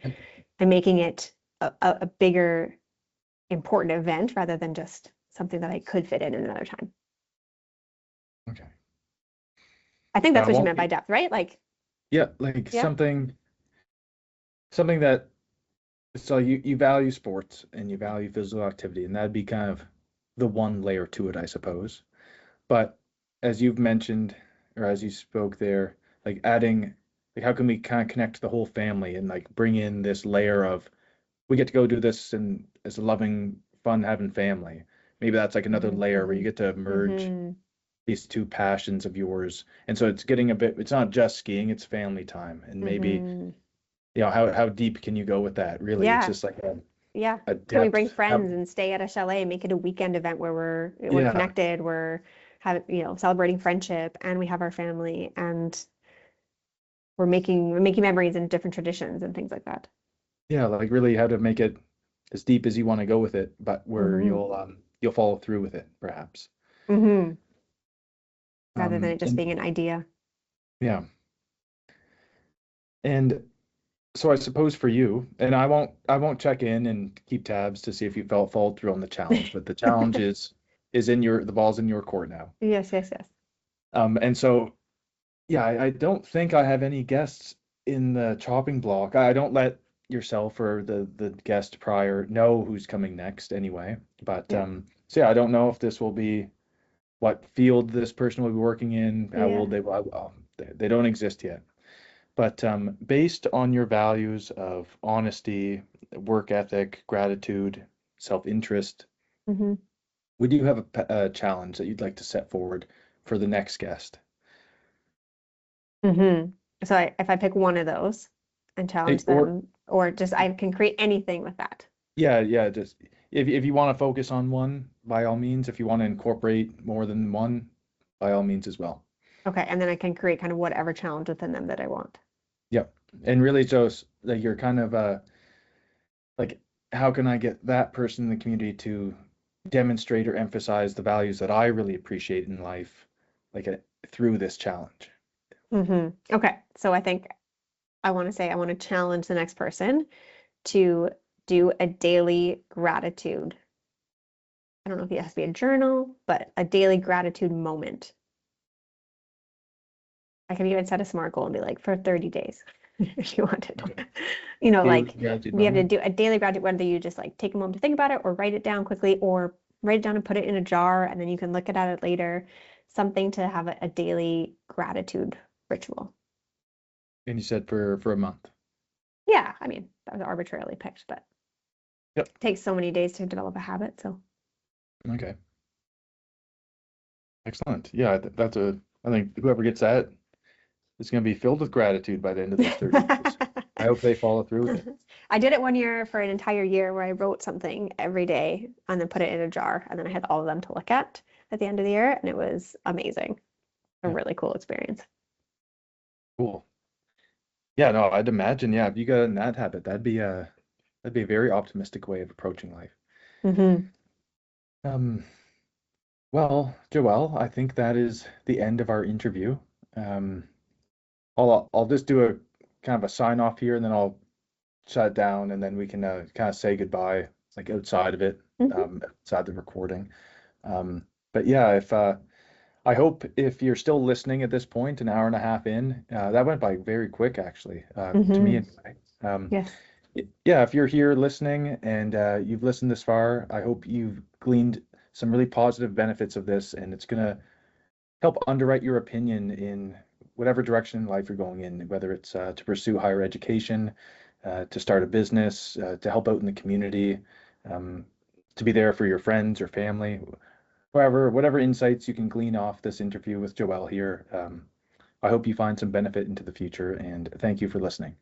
and making it a bigger, important event rather than just something that I could fit in another time. Okay. I think So that's I what you won't meant by be, depth, right? Like, yeah, like yeah. something that, so you value sports and you value physical activity, and that'd be kind of the one layer to it, I suppose. But as you've mentioned, or as you spoke there, like adding, like how can we kind of connect the whole family and like bring in this layer of we get to go do this and as a loving, fun having family. Maybe that's like another Mm-hmm. layer where you get to merge Mm-hmm. these two passions of yours. And so it's getting a bit, it's not just skiing, it's family time. And maybe, Mm-hmm. how deep can you go with that? Really, it's Yeah. just like Yeah. a Can we bring depth. friends and stay at a chalet, make it a weekend event where we're Yeah, connected, we're celebrating friendship and we have our family and we're making memories and different traditions and things like that. yeah, like really how to make it as deep as you want to go with it, but where Mm-hmm. you'll follow through with it, perhaps. Mm-hmm. Rather than it just And being an idea. yeah, and so I suppose for you, and I won't check in and keep tabs to see if you felt followed through on the challenge, but the challenge is in the ball's in your court now. Yes, yes, yes. And so yeah, I don't think I have any guests in the chopping block. I don't let yourself or the guest prior know who's coming next anyway. But Yeah. so yeah, I don't know if this will be what field this person will be working in, how Yeah. old they will. Well, they don't exist yet. But based on your values of honesty, work ethic, gratitude, self-interest, Mm-hmm. would you have a challenge that you'd like to set forward for the next guest? Mm-hmm. So if I pick one of those and challenge Or them, or just I can create anything with that. yeah, yeah, just if you want to focus on one, by all means. If you want to incorporate more than one, by all means as well. Okay, and then I can create kind of whatever challenge within them that I want. Yep. And really just like you're kind of like how can I get that person in the community to demonstrate or emphasize the values that I really appreciate in life, like through this challenge. Mm-hmm. Okay, so I think I want to say I want to challenge the next person to do a daily gratitude. I don't know if it has to be a journal, but a daily gratitude moment. I could even set a SMART goal and be like, for 30 days, if you wanted. Okay. Daily Like gratitude we have to moment. do a daily gratitude, whether you just like take a moment to think about it or write it down quickly or write it down and put it in a jar and then you can look at it later. Something to have a daily gratitude ritual. And you said for a month. Yeah, I mean, that was arbitrarily picked, but Yep. it takes so many days to develop a habit. So Okay. Excellent. Yeah, I think whoever gets that is going to be filled with gratitude by the end of those 30 days. I hope they follow through with it. I did it one year for an entire year where I wrote something every day and then put it in a jar. And then I had all of them to look at the end of the year. And it was amazing. A Yeah, really cool experience. cool. Yeah, no, I'd imagine, yeah, if you got in that habit, that'd be a very optimistic way of approaching life. Hmm. Um, well, Joelle, I think that is the end of our interview. Um, I'll just do a kind of a sign off here, and then I'll shut it down, and then we can kind of say goodbye, like outside of it, Hmm. outside the recording. But yeah, if I hope if you're still listening at this point, an hour and a half in, that went by very quick, actually, to me Hmm. anyway. Yes. Yeah, if you're here listening and you've listened this far, I hope you've gleaned some really positive benefits of this, and it's going to help underwrite your opinion in whatever direction in life you're going in, whether it's to pursue higher education, to start a business, to help out in the community, um, to be there for your friends or family. However, whatever insights you can glean off this interview with Joelle here, I hope you find some benefit into the future, and thank you for listening.